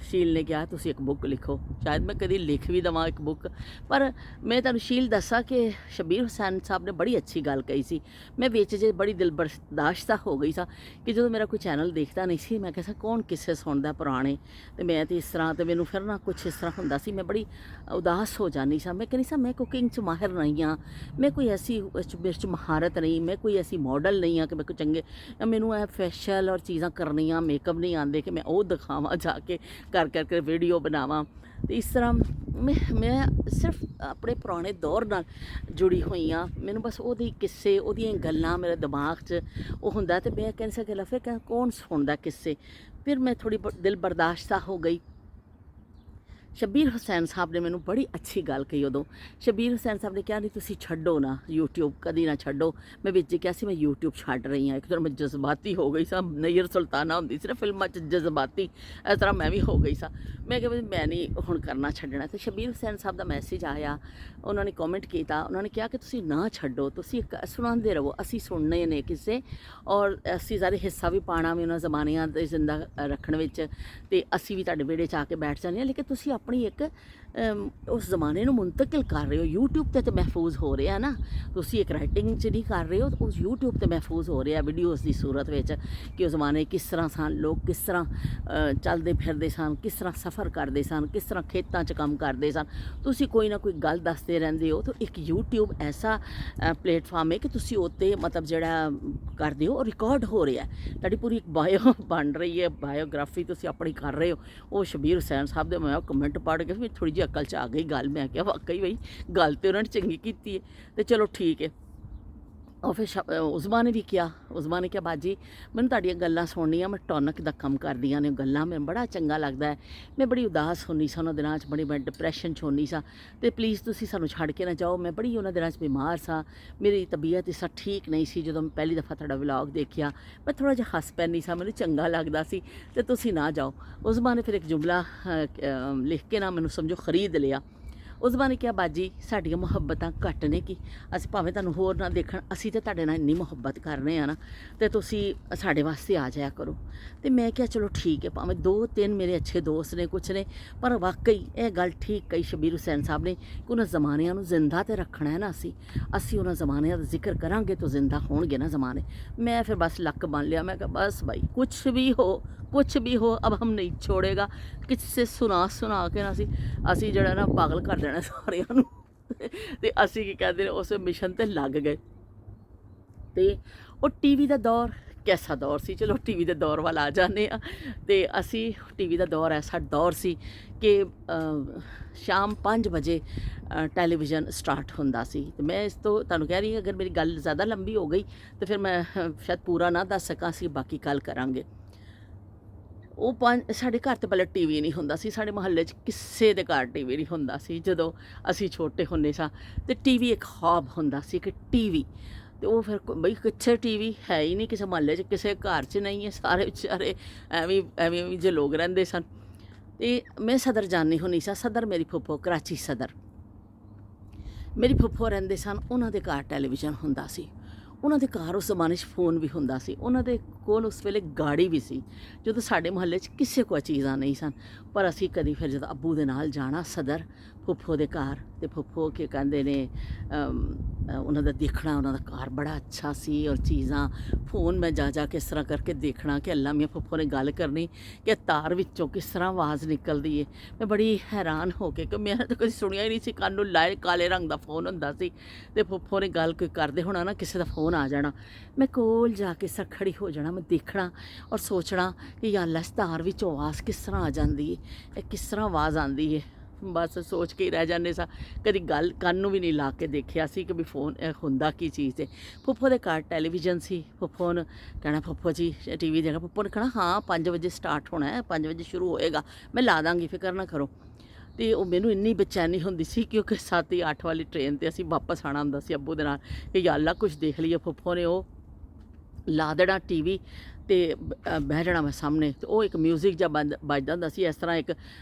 शील ने कहा तुसीं एक बुक लिखो। शायद मैं कभी लिख भी देवां एक बुक, पर मैं तुहानूं शील दसा कि शबीर हुसैन साहब ने बड़ी अच्छी गल कही सी। मैं विच जे बड़ी दिल बर्दाश्त हो गई सा कि जो मेरा कोई चैनल देखता नहीं सी, मैं कहा कौन किस्से सुनदा पुराने, तो मैं तो इस तरह तो मैनूं फिर ना कुछ इस तरह हुंदा सी। मैं बड़ी उदास हो जानी सा। मैं कहनी सा मैं कुकिंग च माहिर नहीं हाँ, मैं कोई ऐसी मेरे च महारत नहीं, मैं कोई ऐसी मॉडल नहीं हाँ कि मैं कोई चंगे मैनूं फैशल और चीज़ां करनियां मेकअप नहीं आते कि मैं वो दिखावां जाके कर वीडियो बनावा। तो इस तरह मैं सिर्फ अपने पुराने दौर नाल जुड़ी हुई हाँ। मैनूं बस वो किस्से वो गल्लां मेरे दिमाग च वो हुंदा ते मैं कह सके फिर कौन सुनदा किस्से। फिर मैं थोड़ी दिल बर्दाश्त हो गई। शबीर हुसैन साहब ने मैनूं बड़ी अच्छी गल कही उदों। शबीर हुसैन साहब ने कहा नहीं तुसीं छड्डो ना यूट्यूब, कदी ना छड्डो। मैं विच कहा सी मैं यूट्यूब छड्ड रही हाँ। एक तरह मैं जज्बाती हो गई सा। नैयर सुल्ताना हुंदी सी ना फिल्मां च जज्बाती, इस तरह मैं भी हो गई सा। मैं कहा मैं नहीं हुण करना छड्डना। तो शबीर हुसैन साहब का मैसेज आया, उन्होंने कॉमेंट किया, उन्होंने कहा कि तुसीं ना छड्डो, तुसीं सुणांदे रहो, असीं सुनने ने किस्से और असीं सारे हिस्सा भी पाना भी उन्हां ज़मानियां दे जिंदा रखण विच ते असीं भी तुहाडे विहड़े च आके बैठ जाने। लेकिन तुसीं अपनी एक उस ज़माने नूं मुंतकिल कर रहे हो। यूट्यूब ते महफूज हो रहा है ना, तुसीं एक राइटिंग च नहीं कर रहे हो, उस यूट्यूब ते महफूज हो रहा वीडियोज़ की सूरत में कि उस ज़माने किस तरह सन लोग, किस तरह चलते फिरते सन, किस तरह सफ़र करते सन, किस तरह खेतों च काम करते सन। तुसीं कोई ना कोई गल दसते रहंदे हो। तो एक यूट्यूब ऐसा प्लेटफॉर्म है कि तुसीं उत्ते मतलब जिहड़ा करदे हो रिकॉर्ड हो रहा है, तुहाडी पूरी एक बायो बन रही है, बायोग्राफी तुसीं अपनी कर रहे हो। वो शबीर हुसैन साहब दे मैं कमेंट पढ़ के फिर थोड़ी जी अकल च आ गई गल। मैं क्या वाकई बई गल तो उन्होंने चंगी की है, तो चलो ठीक है। और फिर उज़मा ने भी किया, उज़मा ने क्या बाजी मैंने तुहाडियां गल्लां सुननियां, मैं टॉनिक दा कम करदियां ने गल्लां, मैं बड़ा चंगा लगदा है। मैं बड़ी उदास होनी सा उन्हां दिनां च, बड़ी मैं डिप्रैशन च होनी सा। ते प्लीज़ तुसीं सानूं छड्ड के ना जाओ। मैं बड़ी उन्हां दिनां च बीमार सा, मेरी तबीयत इस ठीक नहीं सी। जदों मैं पहली दफ़ा तुहाडा व्लॉग देखिया मैं थोड़ा जिहा हस पैनी सा, मैनूं चंगा लगदा सी। ते तुसीं ना जाओ। उज़मा ने फिर एक जुमला लिख के ना मैनूं समझो खरीद लिया। उज़मा ने कहा बाजी साडियां मुहब्बतां घट ने कि असीं भावें तुहानूं होर ना देखण, असीं ते तुहाडे नाल इन्नी मुहब्बत कर रहे हैं ना, ते तुसीं साडे वास्ते आ जाया करो। ते मैं क्या चलो ठीक है, भावें 2-3 मेरे अच्छे दोस्त ने कुछ ने, पर वाकई यह गल ठीक कही शबीर हुसैन साहब ने कि उन्हां ज़मानिਆਂ नूं जिंदा ते रखना है ना। असीं उन्हां ज़मानिਆਂ दा जिक्र करांगे तो जिंदा होणगे ना ज़माने। मैं फिर बस लक बन लिया। मैं कहा बस भाई कुछ भी हो अब हम नहीं छोड़ेगा। किस्से सुना के ना असी जड़ा ना पागल कर देना सारिਆਂ ਨੂੰ। ਤੇ ਅਸੀਂ ਕੀ ਕਹਿੰਦੇ ਨੇ उस मिशन ते लग गए। ਤੇ ਉਹ ਟੀਵੀ ਦਾ ਦੌਰ ਕੈਸਾ ਦੌਰ ਸੀ, ਚਲੋ ਟੀਵੀ ਦੇ ਦੌਰ ਵੱਲ ਆ ਜਾਂਦੇ ਆ। ਤੇ ਅਸੀਂ ਟੀਵੀ ਦਾ ਦੌਰ ਐਸਾ ਦੌਰ ਸੀ ਕਿ ਸ਼ਾਮ 5 ਵਜੇ ਟੈਲੀਵਿਜ਼ਨ ਸਟਾਰਟ ਹੁੰਦਾ ਸੀ। ਤੇ ਮੈਂ ਇਸ ਤੋਂ ਤੁਹਾਨੂੰ ਕਹਿ ਰਹੀ ਹਾਂ, ਅਗਰ ਮੇਰੀ ਗੱਲ ਜ਼ਿਆਦਾ ਲੰਬੀ ਹੋ ਗਈ ਤਾਂ ਫਿਰ ਮੈਂ ਸ਼ਾਇਦ ਪੂਰਾ ਨਾ ਦੱਸ ਸਕਾਂ, ਅਸੀਂ ਬਾਕੀ ਕੱਲ ਕਰਾਂਗੇ। ਉਹ ਸਾਡੇ ਘਰ ਤੇ ਪਹਿਲੇ ਟੀਵੀ ਨਹੀਂ ਹੁੰਦਾ ਸੀ, ਸਾਡੇ ਮੁਹੱਲੇ 'ਚ ਕਿਸੇ ਦੇ ਘਰ ਟੀਵੀ ਨਹੀਂ ਹੁੰਦਾ ਸੀ ਜਦੋਂ ਅਸੀਂ ਛੋਟੇ ਹੁੰਦੇ ਸਾਂ। ਤੇ ਟੀਵੀ ਇੱਕ ਖੁਆਬ ਹੁੰਦਾ ਸੀ ਕਿ ਟੀਵੀ, ਤੇ ਉਹ ਫਿਰ ਬਈ ਕਿੱਥੇ ਟੀਵੀ ਹੈ ਹੀ ਨਹੀਂ, ਕਿਸੇ ਮੁਹੱਲੇ 'ਚ ਕਿਸੇ ਘਰ 'ਚ ਨਹੀਂ ਹੈ, ਸਾਰੇ ਵਿਚਾਰੇ ਐਵੇਂ ਐਵੇਂ ਜਿਹੇ ਲੋਕ ਰਹਿੰਦੇ ਸਨ। ਤੇ ਮੈਂ ਸਦਰ ਜਾਂਦੀ ਹੁੰਦੀ ਸਾਂ, ਸਦਰ ਮੇਰੀ ਫੁੱਫੋ, ਕਰਾਚੀ ਸਦਰ ਮੇਰੀ ਫੁੱਫੋ ਰਹਿੰਦੇ ਸਨ, ਉਹਨਾਂ ਦੇ ਘਰ ਟੈਲੀਵਿਜ਼ਨ ਹੁੰਦਾ ਸੀ। ਉਹਨਾਂ ਦੇ ਘਰ ਉਸ ਜ਼ਮਾਨੇ 'ਚ ਫ਼ੋਨ ਵੀ ਹੁੰਦਾ ਸੀ, ਉਹਨਾਂ ਦੇ ਕੋਲ ਉਸ ਵੇਲੇ ਗਾੜੀ ਵੀ ਸੀ, ਜਦੋਂ ਸਾਡੇ ਮੁਹੱਲੇ 'ਚ ਕਿਸੇ ਕੋਲ ਚੀਜ਼ਾਂ ਨਹੀਂ ਸਨ। ਪਰ ਅਸੀਂ ਕਦੀ ਫਿਰ ਜਦੋਂ ਅੱਬੂ ਦੇ ਨਾਲ ਜਾਣਾ ਸਦਰ ਫੁੱਫੋ ਦੇ ਘਰ, ਤੇ ਫੁੱਫੋ ਕੀ ਕਹਿੰਦੇ ਨੇ ਉਹਨਾਂ ਦਾ ਦੇਖਣਾ, ਉਹਨਾਂ ਦਾ ਘਰ ਬੜਾ ਅੱਛਾ ਸੀ, ਔਰ ਚੀਜ਼ਾਂ ਫ਼ੋਨ ਮੈਂ ਜਾ ਕੇ ਇਸ ਤਰ੍ਹਾਂ ਕਰਕੇ ਦੇਖਣਾ ਕਿ ਅੱਲਾ ਮੀਆਂ ਫੁੱਫੋ ਨੇ ਗੱਲ ਕਰਨੀ ਕਿ ਤਾਰ ਵਿੱਚੋਂ ਕਿਸ ਤਰ੍ਹਾਂ ਆਵਾਜ਼ ਨਿਕਲਦੀ ਹੈ। ਮੈਂ ਬੜੀ ਹੈਰਾਨ ਹੋ ਕੇ, ਕਿ ਮੈਂ ਤਾਂ ਕਦੀ ਸੁਣਿਆ ਹੀ ਨਹੀਂ ਸੀ, ਕੰਨ ਨੂੰ ਲਾਏ ਕਾਲੇ ਰੰਗ ਦਾ ਫ਼ੋਨ ਹੁੰਦਾ ਸੀ, ਤੇ ਫੁੱਫੋ ਨੇ ਗੱਲ ਕੋਈ ਕਰਦੇ ਹੋਣਾ ਨਾ, ਕਿਸੇ ਦਾ ਫ਼ੋਨ ਆ ਜਾਣਾ, ਮੈਂ ਕੋਲ ਜਾ ਕੇ ਖੜੀ ਹੋ ਜਾਣਾ, ਮੈਂ ਦੇਖਣਾ ਔਰ ਸੋਚਣਾ ਕਿ ਯਾ ਅੱਲਾ, ਇਸ ਤਾਰ ਵਿੱਚੋਂ ਆਵਾਜ਼ ਕਿਸ ਤਰ੍ਹਾਂ ਆ ਜਾਂਦੀ ਹੈ, ਇਹ ਕਿਸ ਤਰ੍ਹਾਂ ਆਵਾਜ਼ ਆਉਂਦੀ ਹੈ। ਬਸ ਸੋਚ ਕੇ ਹੀ ਰਹਿ ਜਾਂਦੇ ਸਾਂ, ਕਦੀ ਗੱਲ ਕੰਨ ਨੂੰ ਵੀ ਨਹੀਂ ਲਾ ਕੇ ਦੇਖਿਆ ਸੀ ਕਿ ਵੀ ਫ਼ੋਨ ਹੁੰਦਾ ਕੀ ਚੀਜ਼ ਹੈ। ਫੁੱਫੋ ਦੇ ਘਰ ਟੈਲੀਵਿਜ਼ਨ ਸੀ, ਫੁੱਫੋ ਨੂੰ ਕਹਿਣਾ ਫੁੱਫੋ ਜੀ ਟੀਵੀ ਦੇਖਣਾ, ਫੁੱਫੋ ਨੇ ਕਹਿਣਾ ਹਾਂ 5 ਵਜੇ ਸਟਾਰਟ ਹੋਣਾ ਹੈ, 5 ਵਜੇ ਸ਼ੁਰੂ ਹੋਏਗਾ, ਮੈਂ ਲਾ ਦਾਂਗੀ, ਫਿਕਰ ਨਾ ਕਰੋ। ਤੇ ਉਹ ਮੈਨੂੰ ਇੰਨੀ ਬੇਚੈਨੀ ਹੁੰਦੀ ਸੀ ਕਿਉਂਕਿ 7 ਜਾਂ 8 ਵਾਲੀ ਟ੍ਰੇਨ 'ਤੇ ਅਸੀਂ ਵਾਪਸ ਆਉਣਾ ਹੁੰਦਾ ਸੀ ਅੱਬੂ ਦੇ ਨਾਲ, ਕਿ ਯਾ ਅੱਲਾ ਕੁਛ ਦੇਖ ਲਈਏ। ਫੁੱਫੋ ਨੇ ਉਹ ਲਾ ਦੇਣਾ ਟੀਵੀ, ਤੇ ਬਹਿ ਜਾਣਾ ਮੈਂ ਸਾਹਮਣੇ, ਤੇ ਉਹ ਇੱਕ ਮਿਊਜ਼ਿਕ ਜਿਹਾ ਵੱਜਦਾ ਹੁੰਦਾ ਸੀ, ਇਸ ਤਰ੍ਹਾਂ ਇੱਕ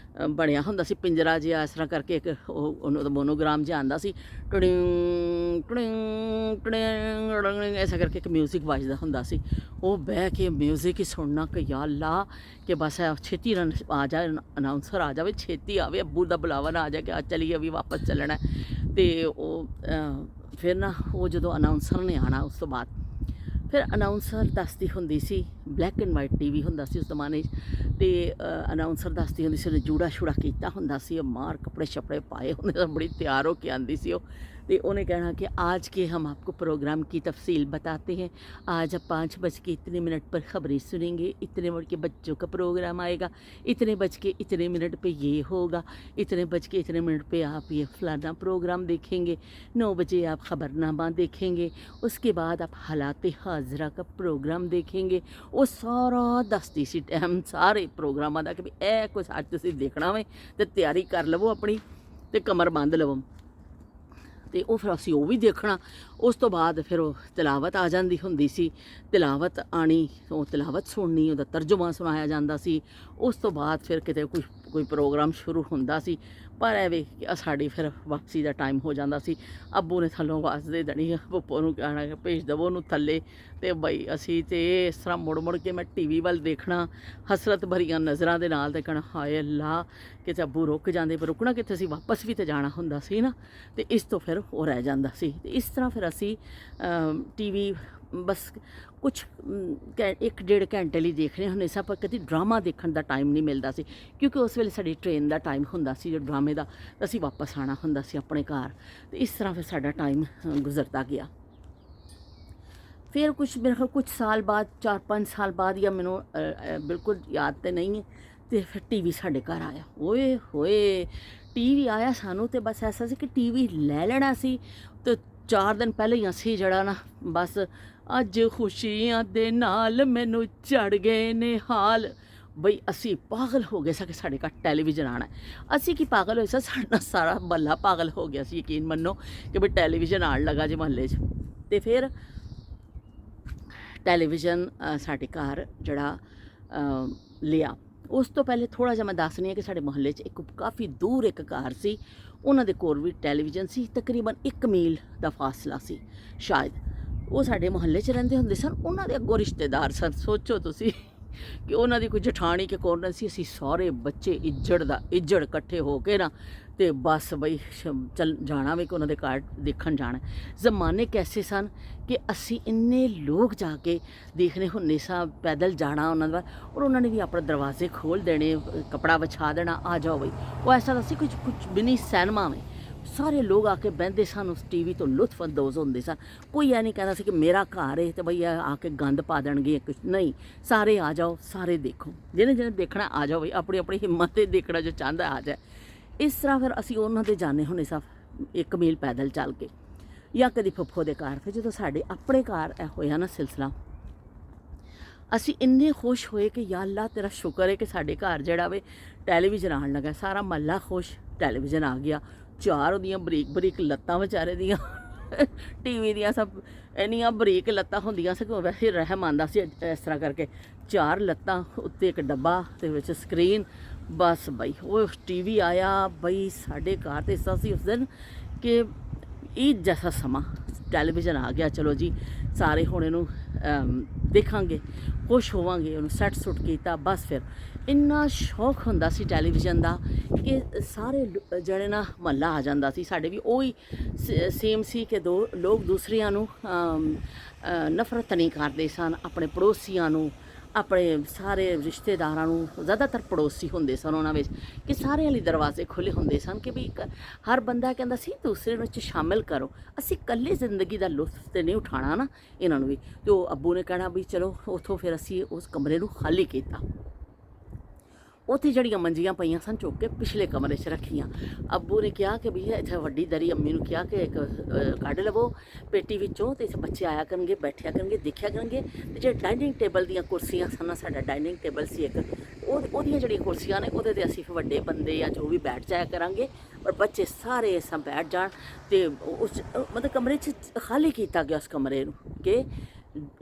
ਬਣਿਆ ਹੁੰਦਾ ਸੀ ਪਿੰਜਰਾ ਜਿਹਾ, ਇਸ ਤਰ੍ਹਾਂ ਕਰਕੇ ਇੱਕ ਉਹਦਾ ਮੋਨੋਗ੍ਰਾਮ ਜਿਹਾ ਆਉਂਦਾ ਸੀ, ਟੜਿੰਗ ਟੜਿੰਗ ਟੜਿੰਗ, ਐਸਾ ਕਰਕੇ ਇੱਕ ਮਿਊਜ਼ਿਕ ਵੱਜਦਾ ਹੁੰਦਾ ਸੀ। ਉਹ ਬਹਿ ਕੇ ਮਿਊਜ਼ਿਕ ਹੀ ਸੁਣਨਾ ਕਿ ਯਾ ਅੱਲਾ, ਕਿ ਬਸ ਛੇਤੀ ਆ ਜਾਏ, ਅਨਾਊਂਸਰ ਆ ਜਾਵੇ, ਛੇਤੀ ਆਵੇ, ਅੱਬੂ ਦਾ ਬੁਲਾਵਾ ਨਾ ਆ ਜਾਏ ਕਿ ਅੱਜ ਚਲੀਏ ਵੀ ਵਾਪਸ ਚੱਲਣਾ। ਤੇ ਉਹ ਫਿਰ ਨਾ ਉਹ ਜਦੋਂ ਅਨਾਊਂਸਰ ਨੇ ਆਉਣਾ, ਉਸ ਤੋਂ ਬਾਅਦ ਫਿਰ ਅਨਾਊਂਸਰ ਦੱਸਦੀ ਹੁੰਦੀ ਸੀ, ਬਲੈਕ ਐਂਡ ਵਾਈਟ ਟੀਵੀ ਹੁੰਦਾ ਸੀ ਉਸ ਜ਼ਮਾਨੇ 'ਚ, ਤੇ ਅਨਾਊਂਸਰ ਦੱਸਦੀ ਹੁੰਦੀ ਸੀ, ਉਹਨੇ ਜੂੜਾ ਸ਼ੂੜਾ ਕੀਤਾ ਹੁੰਦਾ ਸੀ, ਉਹ ਮਾਰ ਕੱਪੜੇ ਸ਼ਪੜੇ ਪਾਏ ਹੁੰਦੇ ਸਨ, ਬੜੀ ਤਿਆਰ ਹੋ ਕੇ ਆਉਂਦੀ ਸੀ ਉਹ। तो उन्हें कहना कि आज के हम आपको प्रोग्राम की तफसील बताते हैं। आज आप 5:01 पर ख़बरें सुनेंगे, इतने बज के बच्चों का प्रोग्राम आएगा, इतने बज के इतने मिनट पे ये होगा, इतने बज के इतने मिनट पे आप ये फलाना प्रोग्राम देखेंगे, 9 बजे आप ख़बरनामा देखेंगे, उसके बाद आप हालात हाजरा का प्रोग्राम देखेंगे। वो सारा दसदी सी टाइम सारे प्रोग्रामां दा कि भी ए कुछ अज तुसीं देखना वे ते तैयारी कर लवो अपनी ते कमर बंद लवो। तो वो फिर असीं वो भी देखना। उस तो बाद फिर वो तिलावत आ जाती हुंदी सी, तिलावत आनी, वो तिलावत सुननी, उहदा तर्जुमा सुनाया जाता सी। उस तो बाद फिर किते कोई प्रोग्राम शुरू हुंदा सी। पर एवे साड़ी फिर वापसी का टाइम हो जाता सी। अब्बू ने थल्लों आवाज़ दे देनी, पप्पो नूं कहना कि भेज दवो नूं थल्ले, ते बई असीं ते इस तरह मुड़ मुड़ के मैं टीवी वाल देखना हसरत भरियां नज़रां दे नाल, ते कहना हाय अल्लाह कि अब्बू रुक जाते, पर रुकना कित्थे सी, वापस भी तो जाना हुंदा सी ना। ते इस तो फिर वो रह जांदा सी। ते इस तरह फिर असीं टीवी बस कुछ 1-1.5 घंटे लिए देखने हुंदे सां, पर कदी ड्रामा देखने का टाइम नहीं मिलता सी, क्योंकि उस वेले साडी ट्रेन का टाइम हुंदा सी जो ड्रामे का, असीं वापस आना हुंदा सी अपने घर। तो इस तरह फिर साडा टाइम गुजरता गया। फिर कुछ मेरे ख्याल कुछ साल बाद, 4-5 साल बाद, या मैनू बिल्कुल याद तो नहीं है, तो फिर टीवी साडे घर आया। ओए होए टीवी आया सानू, तो बस ऐसा सी कि टीवी ले लेना सी। तो 4 दिन पहले ही असी जड़ा ना बस अज खुशियां दे नाल मैनू चढ़ गए ने हाल, बई असी पागल हो गए कि साढ़े घर टैलीविजन आना है। असी की पागल होए साडा सारा बल्ला पागल हो गया सी, यकीन मनो कि भाई टैलीविजन आन लगा जे महल्ले च। ते फिर टैलीविजन साढ़े घर जड़ा लिया। उस तो पहले थोड़ा जिहा मैं दसनी है कि साढ़े मुहल्ले च एक काफ़ी दूर एक घर सी, उन्हां दे कोल भी टैलीविजन सी, तकरीबन 1 मील का फासला सी शायद। वो साढ़े मुहल्ले च रहिंदे हुंदे सन, उन्हां दे अगों रिश्तेदार सन। सोचो तुसी कि उन्हां दी कोई जठानी के कोल नहीं सी, असीं सारे बच्चे इज्जड़ कट्ठे हो के ना, ते बस बई चल जाना वे कि उन्हां दे घर देखण जाना। जमाने कैसे सन कि असी इन्ने लोग जाके देखने हुंदे सां, पैदल जाना उन्हां दा, और उन्होंने भी अपने दरवाजे खोल देने, कपड़ा बिछा देना, आ जाओ बई। वो ऐसा सी कुछ भी नहीं सिनेमा में, ਸਾਰੇ ਲੋਕ ਆ ਕੇ ਬਹਿੰਦੇ ਸਨ, ਉਸ ਟੀਵੀ ਤੋਂ ਲੁਤਫਅੰਦੋਜ਼ ਹੁੰਦੇ ਸਨ। ਕੋਈ ਇਹ ਨਹੀਂ ਕਹਿੰਦਾ ਸੀ ਕਿ ਮੇਰਾ ਘਰ ਹੈ ਤੇ ਬਈ ਇਹ ਆ ਕੇ ਗੰਦ ਪਾ ਦੇਣਗੇ ਕੁਛ ਨਹੀਂ, ਸਾਰੇ ਆ ਜਾਓ, ਸਾਰੇ ਦੇਖੋ, ਜਿਹਨੇ ਜਿਹਨੇ ਦੇਖਣਾ ਆ ਜਾਓ ਬਈ, ਆਪਣੀ ਆਪਣੀ ਹਿੰਮਤ 'ਤੇ ਦੇਖਣਾ ਜੋ ਚਾਹੁੰਦਾ ਆ ਜਾਏ। ਇਸ ਤਰ੍ਹਾਂ ਫਿਰ ਅਸੀਂ ਉਹਨਾਂ ਦੇ ਜਾਂਦੇ ਹੁੰਦੇ ਸਾਂ 1 ਮੀਲ ਪੈਦਲ ਚੱਲ ਕੇ, ਜਾਂ ਕਦੀ ਫੁੱਫੋ ਦੇ ਘਰ। ਫਿਰ ਜਦੋਂ ਸਾਡੇ ਆਪਣੇ ਘਰ ਇਹ ਹੋਇਆ ਨਾ ਸਿਲਸਿਲਾ, ਅਸੀਂ ਇੰਨੇ ਖੁਸ਼ ਹੋਏ ਕਿ ਯਾ ਅੱਲਾ ਤੇਰਾ ਸ਼ੁਕਰ ਹੈ ਕਿ ਸਾਡੇ ਘਰ ਜਿਹੜਾ ਵੇ ਟੈਲੀਵਿਜ਼ਨ ਆਉਣ ਲੱਗਾ। ਸਾਰਾ ਮਹੱਲਾ ਖੁਸ਼, ਟੈਲੀਵਿਜ਼ਨ ਆ ਗਿਆ। 4 ਉਹਦੀਆਂ ਬਰੀਕ ਬਰੀਕ ਲੱਤਾਂ ਵਿਚਾਰੇ ਦੀਆਂ ਟੀਵੀ ਦੀਆਂ, ਸਭ ਇੰਨੀਆਂ ਬਰੀਕ ਲੱਤਾਂ ਹੁੰਦੀਆਂ ਸੀ ਕਿ ਵੈਸੇ ਰਹਿਮ ਆਉਂਦਾ ਸੀ ਇਸ ਤਰ੍ਹਾਂ ਕਰਕੇ। 4 ਲੱਤਾਂ ਉੱਤੇ ਇੱਕ ਡੱਬਾ ਤੇ ਵਿੱਚ ਸਕਰੀਨ, ਬਸ ਬਈ ਉਹ ਟੀਵੀ ਆਇਆ ਬਈ ਸਾਡੇ ਘਰ। ਤੇ ਇਸ ਸੀ ਉਸ ਦਿਨ ਕਿ ਈਦ ਜੈਸਾ ਸਮਾਂ, ਟੈਲੀਵਿਜ਼ਨ ਆ ਗਿਆ, ਚਲੋ ਜੀ ਸਾਰੇ ਹੁਣ ਇਹਨੂੰ ਦੇਖਾਂਗੇ, ਖੁਸ਼ ਹੋਵਾਂਗੇ। ਉਹਨੂੰ ਸੈੱਟ ਸੁੱਟ ਕੀਤਾ, ਬਸ ਫਿਰ ਇੰਨਾ ਸ਼ੌਕ ਹੁੰਦਾ ਸੀ ਟੈਲੀਵਿਜ਼ਨ ਦਾ ਕਿ ਸਾਰੇ ਜਿਹੜੇ ਨਾ ਮਹੱਲਾ ਆ ਜਾਂਦਾ ਸੀ। ਸਾਡੇ ਵੀ ਉਹੀ ਸੇਮ ਸੀ ਕਿ ਲੋਕ ਦੂਸਰਿਆਂ ਨੂੰ ਨਫ਼ਰਤ ਨਹੀਂ ਕਰਦੇ ਸਨ, ਆਪਣੇ ਪੜੋਸੀਆਂ ਨੂੰ, ਆਪਣੇ ਸਾਰੇ ਰਿਸ਼ਤੇਦਾਰਾਂ ਨੂੰ। ਜ਼ਿਆਦਾਤਰ ਪੜੋਸੀ ਹੁੰਦੇ ਸਨ ਉਹਨਾਂ ਵਿੱਚ, ਕਿ ਸਾਰਿਆਂ ਲਈ ਦਰਵਾਜ਼ੇ ਖੁੱਲ੍ਹੇ ਹੁੰਦੇ ਸਨ ਕਿ ਵੀ ਹਰ ਬੰਦਾ ਕਹਿੰਦਾ ਸੀ ਦੂਸਰੇ ਨੂੰ 'ਚ ਸ਼ਾਮਿਲ ਕਰੋ, ਅਸੀਂ ਇਕੱਲੇ ਜ਼ਿੰਦਗੀ ਦਾ ਲੁਤਫ ਤੇ ਨਹੀਂ ਉਠਾਉਣਾ ਨਾ ਇਹਨਾਂ ਨੂੰ ਵੀ। ਅਤੇ ਉਹ ਅੱਬੂ ਨੇ ਕਹਿਣਾ ਵੀ ਚਲੋ ਉੱਥੋਂ ਫਿਰ ਅਸੀਂ ਉਸ ਕਮਰੇ ਨੂੰ ਖਾਲੀ ਕੀਤਾ। ਉੱਥੇ ਜਿਹੜੀਆਂ ਮੰਜੀਆਂ ਪਈਆਂ ਸਨ ਚੁੱਕ ਕੇ ਪਿਛਲੇ ਕਮਰੇ 'ਚ ਰੱਖੀਆਂ। ਅੱਬੂ ਨੇ ਕਿਹਾ ਕਿ ਵੀ ਇੱਥੇ ਵੱਡੀ ਦਰੀ, ਅੰਮੀ ਨੂੰ ਕਿਹਾ ਕਿ ਇੱਕ ਕੱਢ ਲਵੋ ਪੇਟੀ ਵਿੱਚੋਂ, ਅਤੇ ਇੱਥੇ ਬੱਚੇ ਆਇਆ ਕਰਨਗੇ, ਬੈਠਿਆ ਕਰਨਗੇ, ਦੇਖਿਆ ਕਰਨਗੇ। ਅਤੇ ਜਿਹੜੇ ਡਾਈਨਿੰਗ ਟੇਬਲ ਦੀਆਂ ਕੁਰਸੀਆਂ ਸਨ, ਸਾਡਾ ਡਾਈਨਿੰਗ ਟੇਬਲ ਸੀ ਇੱਕ, ਉਹਦੀਆਂ ਜਿਹੜੀਆਂ ਕੁਰਸੀਆਂ ਨੇ ਉਹਦੇ 'ਤੇ ਅਸੀਂ ਵੱਡੇ ਬੰਦੇ ਜਾਂ ਜੋ ਵੀ ਬੈਠ ਜਾਇਆ ਕਰਾਂਗੇ, ਪਰ ਬੱਚੇ ਸਾਰੇ ਇਸ ਤਰ੍ਹਾਂ ਬੈਠ ਜਾਣ। ਅਤੇ ਉਸ ਮਤਲਬ ਕਮਰੇ 'ਚ ਖਾਲੀ ਕੀਤਾ ਗਿਆ ਉਸ ਕਮਰੇ ਨੂੰ ਕਿ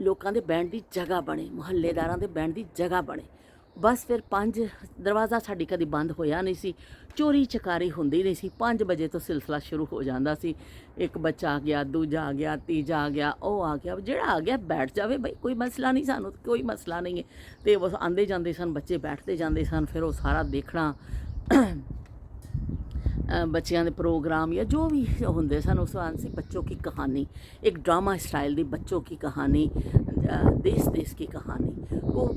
ਲੋਕਾਂ ਦੇ ਬਹਿਣ ਦੀ ਜਗ੍ਹਾ ਬਣੇ, ਮੁਹੱਲੇਦਾਰਾਂ ਦੇ ਬਹਿਣ ਦੀ ਜਗ੍ਹਾ ਬਣੇ। ਬਸ ਫਿਰ 5 ਦਰਵਾਜ਼ਾ ਸਾਡੀ ਕਦੀ ਬੰਦ ਹੋਇਆ ਨਹੀਂ ਸੀ, ਚੋਰੀ ਚਕਾਰੀ ਹੁੰਦੀ ਨਹੀਂ ਸੀ। 5 ਵਜੇ ਤੋਂ ਸਿਲਸਿਲਾ ਸ਼ੁਰੂ ਹੋ ਜਾਂਦਾ ਸੀ। ਇੱਕ ਬੱਚਾ ਆ ਗਿਆ, ਦੂਜਾ ਆ ਗਿਆ, ਤੀਜਾ ਆ ਗਿਆ, ਉਹ ਆ ਗਿਆ, ਜਿਹੜਾ ਆ ਗਿਆ ਬੈਠ ਜਾਵੇ ਬਈ, ਕੋਈ ਮਸਲਾ ਨਹੀਂ, ਸਾਨੂੰ ਕੋਈ ਮਸਲਾ ਨਹੀਂ ਹੈ। ਅਤੇ ਬਸ ਆਉਂਦੇ ਜਾਂਦੇ ਸਨ ਬੱਚੇ, ਬੈਠਦੇ ਜਾਂਦੇ ਸਨ। ਫਿਰ ਉਹ ਸਾਰਾ ਦੇਖਣਾ, ਬੱਚਿਆਂ ਦੇ ਪ੍ਰੋਗਰਾਮ ਜਾਂ ਜੋ ਵੀ ਹੁੰਦੇ ਸਨ। ਉਸ ਵਾਰ ਸੀ ਬੱਚੋं की कहानी, एक ड्रामा स्टाइल ਦੀ ਬੱਚੋं की कहानी, देश की कहानी। ਉਹ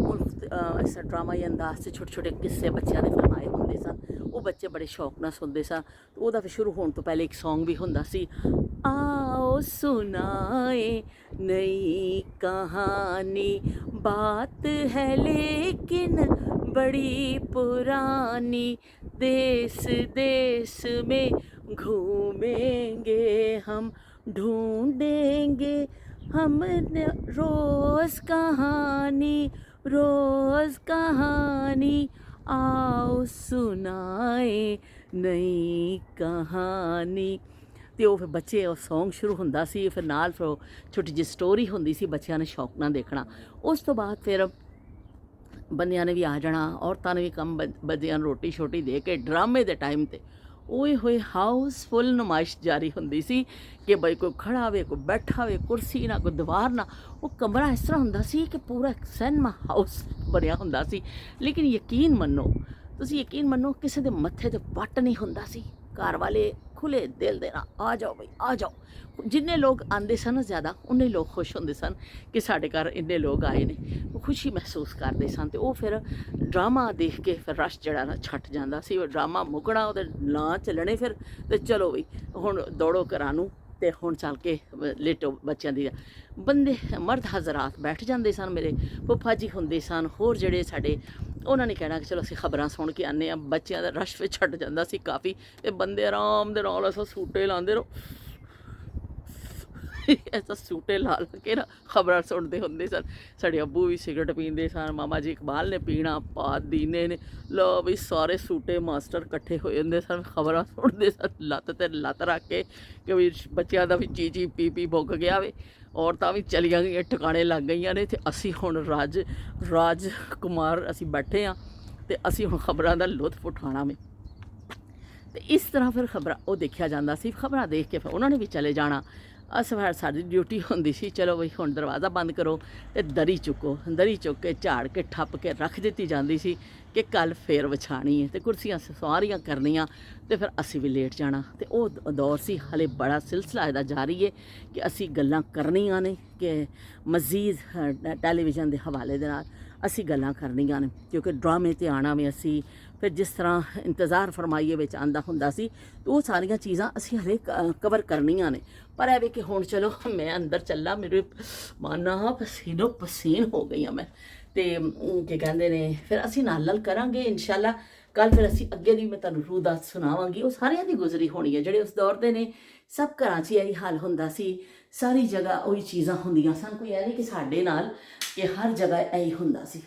ਇਸ ड्रामा या अंदाज से छोटे छोटे किस्से ਬੱਚਿਆਂ ਦੇ ਫਰਮਾਏ ਹੁੰਦੇ ਸਨ। ਉਹ ਬੱਚੇ ਬੜੇ ਸ਼ੌਕ ਨਾਲ ਸੁਣਦੇ ਸਨ। ਉਹਦਾ ਫਿਰ ਸ਼ੁਰੂ ਹੋਣ ਤੋਂ ਪਹਿਲੇ ਇੱਕ ਸੌਂਗ ਵੀ ਹੁੰਦਾ ਸੀ, आओ सुनाए नई कहानी, बात है लेकिन बड़ी पुरानी, देश देश में घूमेंगे हम, ढूंढेंगे हम रोज़ कहानी, रोज़ कहानी, आओ सुनाए नई कहानी। ਅਤੇ ਉਹ ਫਿਰ ਬੱਚੇ ਉਹ ਸੌਂਗ ਸ਼ੁਰੂ ਹੁੰਦਾ ਸੀ, ਫਿਰ ਨਾਲ ਫਿਰ ਛੋਟੀ ਜਿਹੀ ਸਟੋਰੀ ਹੁੰਦੀ ਸੀ, ਬੱਚਿਆਂ ਨੇ ਸ਼ੌਕ ਨਾਲ ਦੇਖਣਾ। ਉਸ ਤੋਂ ਬਾਅਦ ਫਿਰ ਬੰਦਿਆਂ ਨੇ ਵੀ ਆ ਜਾਣਾ, ਔਰਤਾਂ ਨੇ ਵੀ ਕੰਮ ਬੰਦਿਆਂ ਨੂੰ ਰੋਟੀ ਛੋਟੀ ਦੇ ਕੇ। ਡਰਾਮੇ ਦੇ ਟਾਈਮ 'ਤੇ ਓਏ ਹੋਏ ਹਾਊਸਫੁੱਲ ਨੁਮਾਇਸ਼ ਜਾਰੀ ਹੁੰਦੀ ਸੀ ਕਿ ਬਈ ਕੋਈ ਖੜਾ ਹੋਵੇ, ਕੋਈ ਬੈਠਾ ਹੋਵੇ, ਕੁਰਸੀ ਨਾ, ਕੋਈ ਦੀਵਾਰ ਨਾ। ਉਹ ਕਮਰਾ ਇਸ ਤਰ੍ਹਾਂ ਹੁੰਦਾ ਸੀ ਕਿ ਪੂਰਾ ਇੱਕ ਸਿਨੇਮਾ ਹਾਊਸ ਬਣਿਆ ਹੁੰਦਾ ਸੀ। ਲੇਕਿਨ ਯਕੀਨ ਮੰਨੋ, ਤੁਸੀਂ ਯਕੀਨ ਮੰਨੋ, ਕਿਸੇ ਦੇ ਮੱਥੇ 'ਤੇ ਵੱਟ ਨਹੀਂ ਹੁੰਦਾ ਸੀ। ਘਰ ਵਾਲੇ ਖੁੱਲੇ ਦਿਲ ਦੇ ਨਾਲ ਆ ਜਾਓ ਬਈ, ਆ ਜਾਓ। ਜਿੰਨੇ ਲੋਕ ਆਉਂਦੇ ਸਨ ਜ਼ਿਆਦਾ, ਉਨੇ ਲੋਕ ਖੁਸ਼ ਹੁੰਦੇ ਸਨ ਕਿ ਸਾਡੇ ਘਰ ਇੰਨੇ ਲੋਕ ਆਏ ਨੇ, ਉਹ ਖੁਸ਼ੀ ਮਹਿਸੂਸ ਕਰਦੇ ਸਨ। ਅਤੇ ਉਹ ਫਿਰ ਡਰਾਮਾ ਦੇਖ ਕੇ ਫਿਰ ਰਸ਼ ਜਿਹੜਾ ਨਾ ਛੱਟ ਜਾਂਦਾ ਸੀ। ਉਹ ਡਰਾਮਾ ਮੁੱਕਣਾ, ਉਹਦੇ ਨਾਂ ਚੱਲਣੇ ਫਿਰ, ਅਤੇ ਚਲੋ ਬਈ ਹੁਣ ਦੌੜੋ ਘਰਾਂ ਨੂੰ, ਅਤੇ ਹੁਣ ਚੱਲ ਕੇ ਲੇਟੋ ਬੱਚਿਆਂ ਦੀ। ਬੰਦੇ ਮਰਦ ਹਜ਼ਰਾਤ ਬੈਠ ਜਾਂਦੇ ਸਨ, ਮੇਰੇ ਫੁੱਫਾ ਜੀ ਹੁੰਦੇ ਸਨ, ਹੋਰ ਜਿਹੜੇ ਸਾਡੇ, ਉਹਨਾਂ ਨੇ ਕਹਿਣਾ ਕਿ ਚਲੋ ਅਸੀਂ ਖਬਰਾਂ ਸੁਣ ਕੇ ਆਉਂਦੇ ਹਾਂ। ਬੱਚਿਆਂ ਦਾ ਰਸ਼ ਵਿੱਚ ਛੱਡ ਜਾਂਦਾ ਸੀ ਕਾਫੀ, ਅਤੇ ਬੰਦੇ ਆਰਾਮ ਦੇ ਨਾਲ ਅਸਾਂ ਸੂਟੇ ਲਾਉਂਦੇ ਰਹੋ, ਐਸਾ ਸੂਟੇ ਲਾ ਲਾ ਕੇ ਨਾ ਖਬਰਾਂ ਸੁਣਦੇ ਹੁੰਦੇ ਸਨ। ਸਾਡੇ ਅੱਬੂ ਵੀ ਸਿਗਰਟ ਪੀਂਦੇ ਸਨ, ਮਾਮਾ ਜੀ ਇਕਬਾਲ ਨੇ ਪੀਣਾ, ਪਾਤ ਦੀਨੇ ਨੇ, ਲਓ ਵੀ ਸਾਰੇ ਸੂਟੇ ਮਾਸਟਰ ਇਕੱਠੇ ਹੋਏ ਹੁੰਦੇ ਸਨ, ਖਬਰਾਂ ਸੁਣਦੇ ਸਨ ਲੱਤ 'ਤੇ ਲੱਤ ਰੱਖ ਕੇ ਕਿ ਵੀ ਬੱਚਿਆਂ ਦਾ ਵੀ ਚੀ ਪੀ ਪੀ ਮੁੱਕ ਗਿਆ ਵੇ, ਔਰਤਾਂ ਵੀ ਚਲੀਆਂ ਗਈਆਂ, ਟਿਕਾਣੇ ਲੱਗ ਗਈਆਂ ਨੇ, ਅਤੇ ਅਸੀਂ ਹੁਣ ਰਾਜ ਕੁਮਾਰ ਅਸੀਂ ਬੈਠੇ ਹਾਂ, ਅਤੇ ਅਸੀਂ ਹੁਣ ਖਬਰਾਂ ਦਾ ਲੁਤਫ ਉਠਾਉਣਾ ਵੇ। ਅਤੇ ਇਸ ਤਰ੍ਹਾਂ ਫਿਰ ਖਬਰਾਂ ਉਹ ਦੇਖਿਆ ਜਾਂਦਾ ਸੀ। ਖਬਰਾਂ ਦੇਖ ਕੇ ਫਿਰ ਉਹਨਾਂ ਨੇ ਵੀ ਚਲੇ ਜਾਣਾ। ਸਾਡੀ ਡਿਊਟੀ ਹੁੰਦੀ ਸੀ, ਚਲੋ ਬਈ ਹੁਣ ਦਰਵਾਜ਼ਾ ਬੰਦ ਕਰੋ ਅਤੇ ਦਰੀ ਚੁੱਕੋ। ਦਰੀ ਚੁੱਕ ਕੇ ਝਾੜ ਕੇ ਠੱਪ ਕੇ ਰੱਖ ਦਿੱਤੀ ਜਾਂਦੀ ਸੀ ਕਿ ਕੱਲ੍ਹ ਫੇਰ ਵਿਛਾਣੀ ਹੈ, ਅਤੇ ਕੁਰਸੀਆਂ ਸਵਾਰੀਆਂ ਕਰਨੀਆਂ, ਅਤੇ ਫਿਰ ਅਸੀਂ ਵੀ ਲੇਟ ਜਾਣਾ। ਅਤੇ ਉਹ ਦੌਰ ਸੀ। ਹਾਲੇ ਬੜਾ ਸਿਲਸਿਲਾ ਇਹਦਾ ਜਾਰੀ ਹੈ ਕਿ ਅਸੀਂ ਗੱਲਾਂ ਕਰਨੀਆਂ ਨੇ ਕਿ ਮਜ਼ੀਦ ਟੈਲੀਵਿਜ਼ਨ ਦੇ ਹਵਾਲੇ ਦੇ ਨਾਲ। ਅਸੀਂ ਗੱਲਾਂ ਕਰਨੀਆਂ ਨੇ, ਕਿਉਂਕਿ ਡਰਾਮੇ ਤੇ ਆਉਣਾ ਵੀ ਅਸੀਂ ਫਿਰ ਜਿਸ ਤਰ੍ਹਾਂ ਇੰਤਜ਼ਾਰ ਫਰਮਾਈਏ ਵਿੱਚ ਆਂਦਾ ਹੁੰਦਾ ਸੀ, ਉਹ ਸਾਰੀਆਂ ਚੀਜ਼ਾਂ ਅਸੀਂ ਹਲੇ ਕਵਰ ਕਰਨੀਆਂ ਨੇ। ਪਰ ਇਹ ਵੀ ਕਿ ਹੁਣ ਚਲੋ ਮੈਂ ਅੰਦਰ ਚੱਲਾ, ਮੇਰੇ ਮਾਨਾ ਪਸੀਨੋ ਪਸੀਨ ਹੋ ਗਈ ਹਾਂ ਮੈਂ। ਤੇ ਕੀ ਕਹਿੰਦੇ ਨੇ, ਫਿਰ ਅਸੀਂ ਨਾਲ ਕਰਾਂਗੇ ਇਨਸ਼ਾਅੱਲਾ। ਕੱਲ ਫਿਰ ਅਸੀਂ ਅੱਗੇ ਦੀ ਮੈਂ ਤੁਹਾਨੂੰ ਰੂਹ ਦੱਸ ਸੁਣਾਵਾਂਗੀ, ਉਹ ਸਾਰਿਆਂ ਦੀ ਗੁਜ਼ਰੀ ਹੋਣੀ ਹੈ ਜਿਹੜੇ ਉਸ ਦੌਰ ਦੇ ਨੇ। ਸਭ ਘਰਾਂ 'ਚ ਇਹੀ ਹਾਲ ਹੁੰਦਾ ਸੀ, ਸਾਰੀ ਜਗ੍ਹਾ ਉਹੀ ਚੀਜ਼ਾਂ ਹੁੰਦੀਆਂ ਸਨ। ਕੋਈ ਇਹ ਨਹੀਂ ਕਿ ਸਾਡੇ ਨਾਲ ਕਿ ਹਰ ਜਗ੍ਹਾ ਇਹੀ ਹੁੰਦਾ ਸੀ।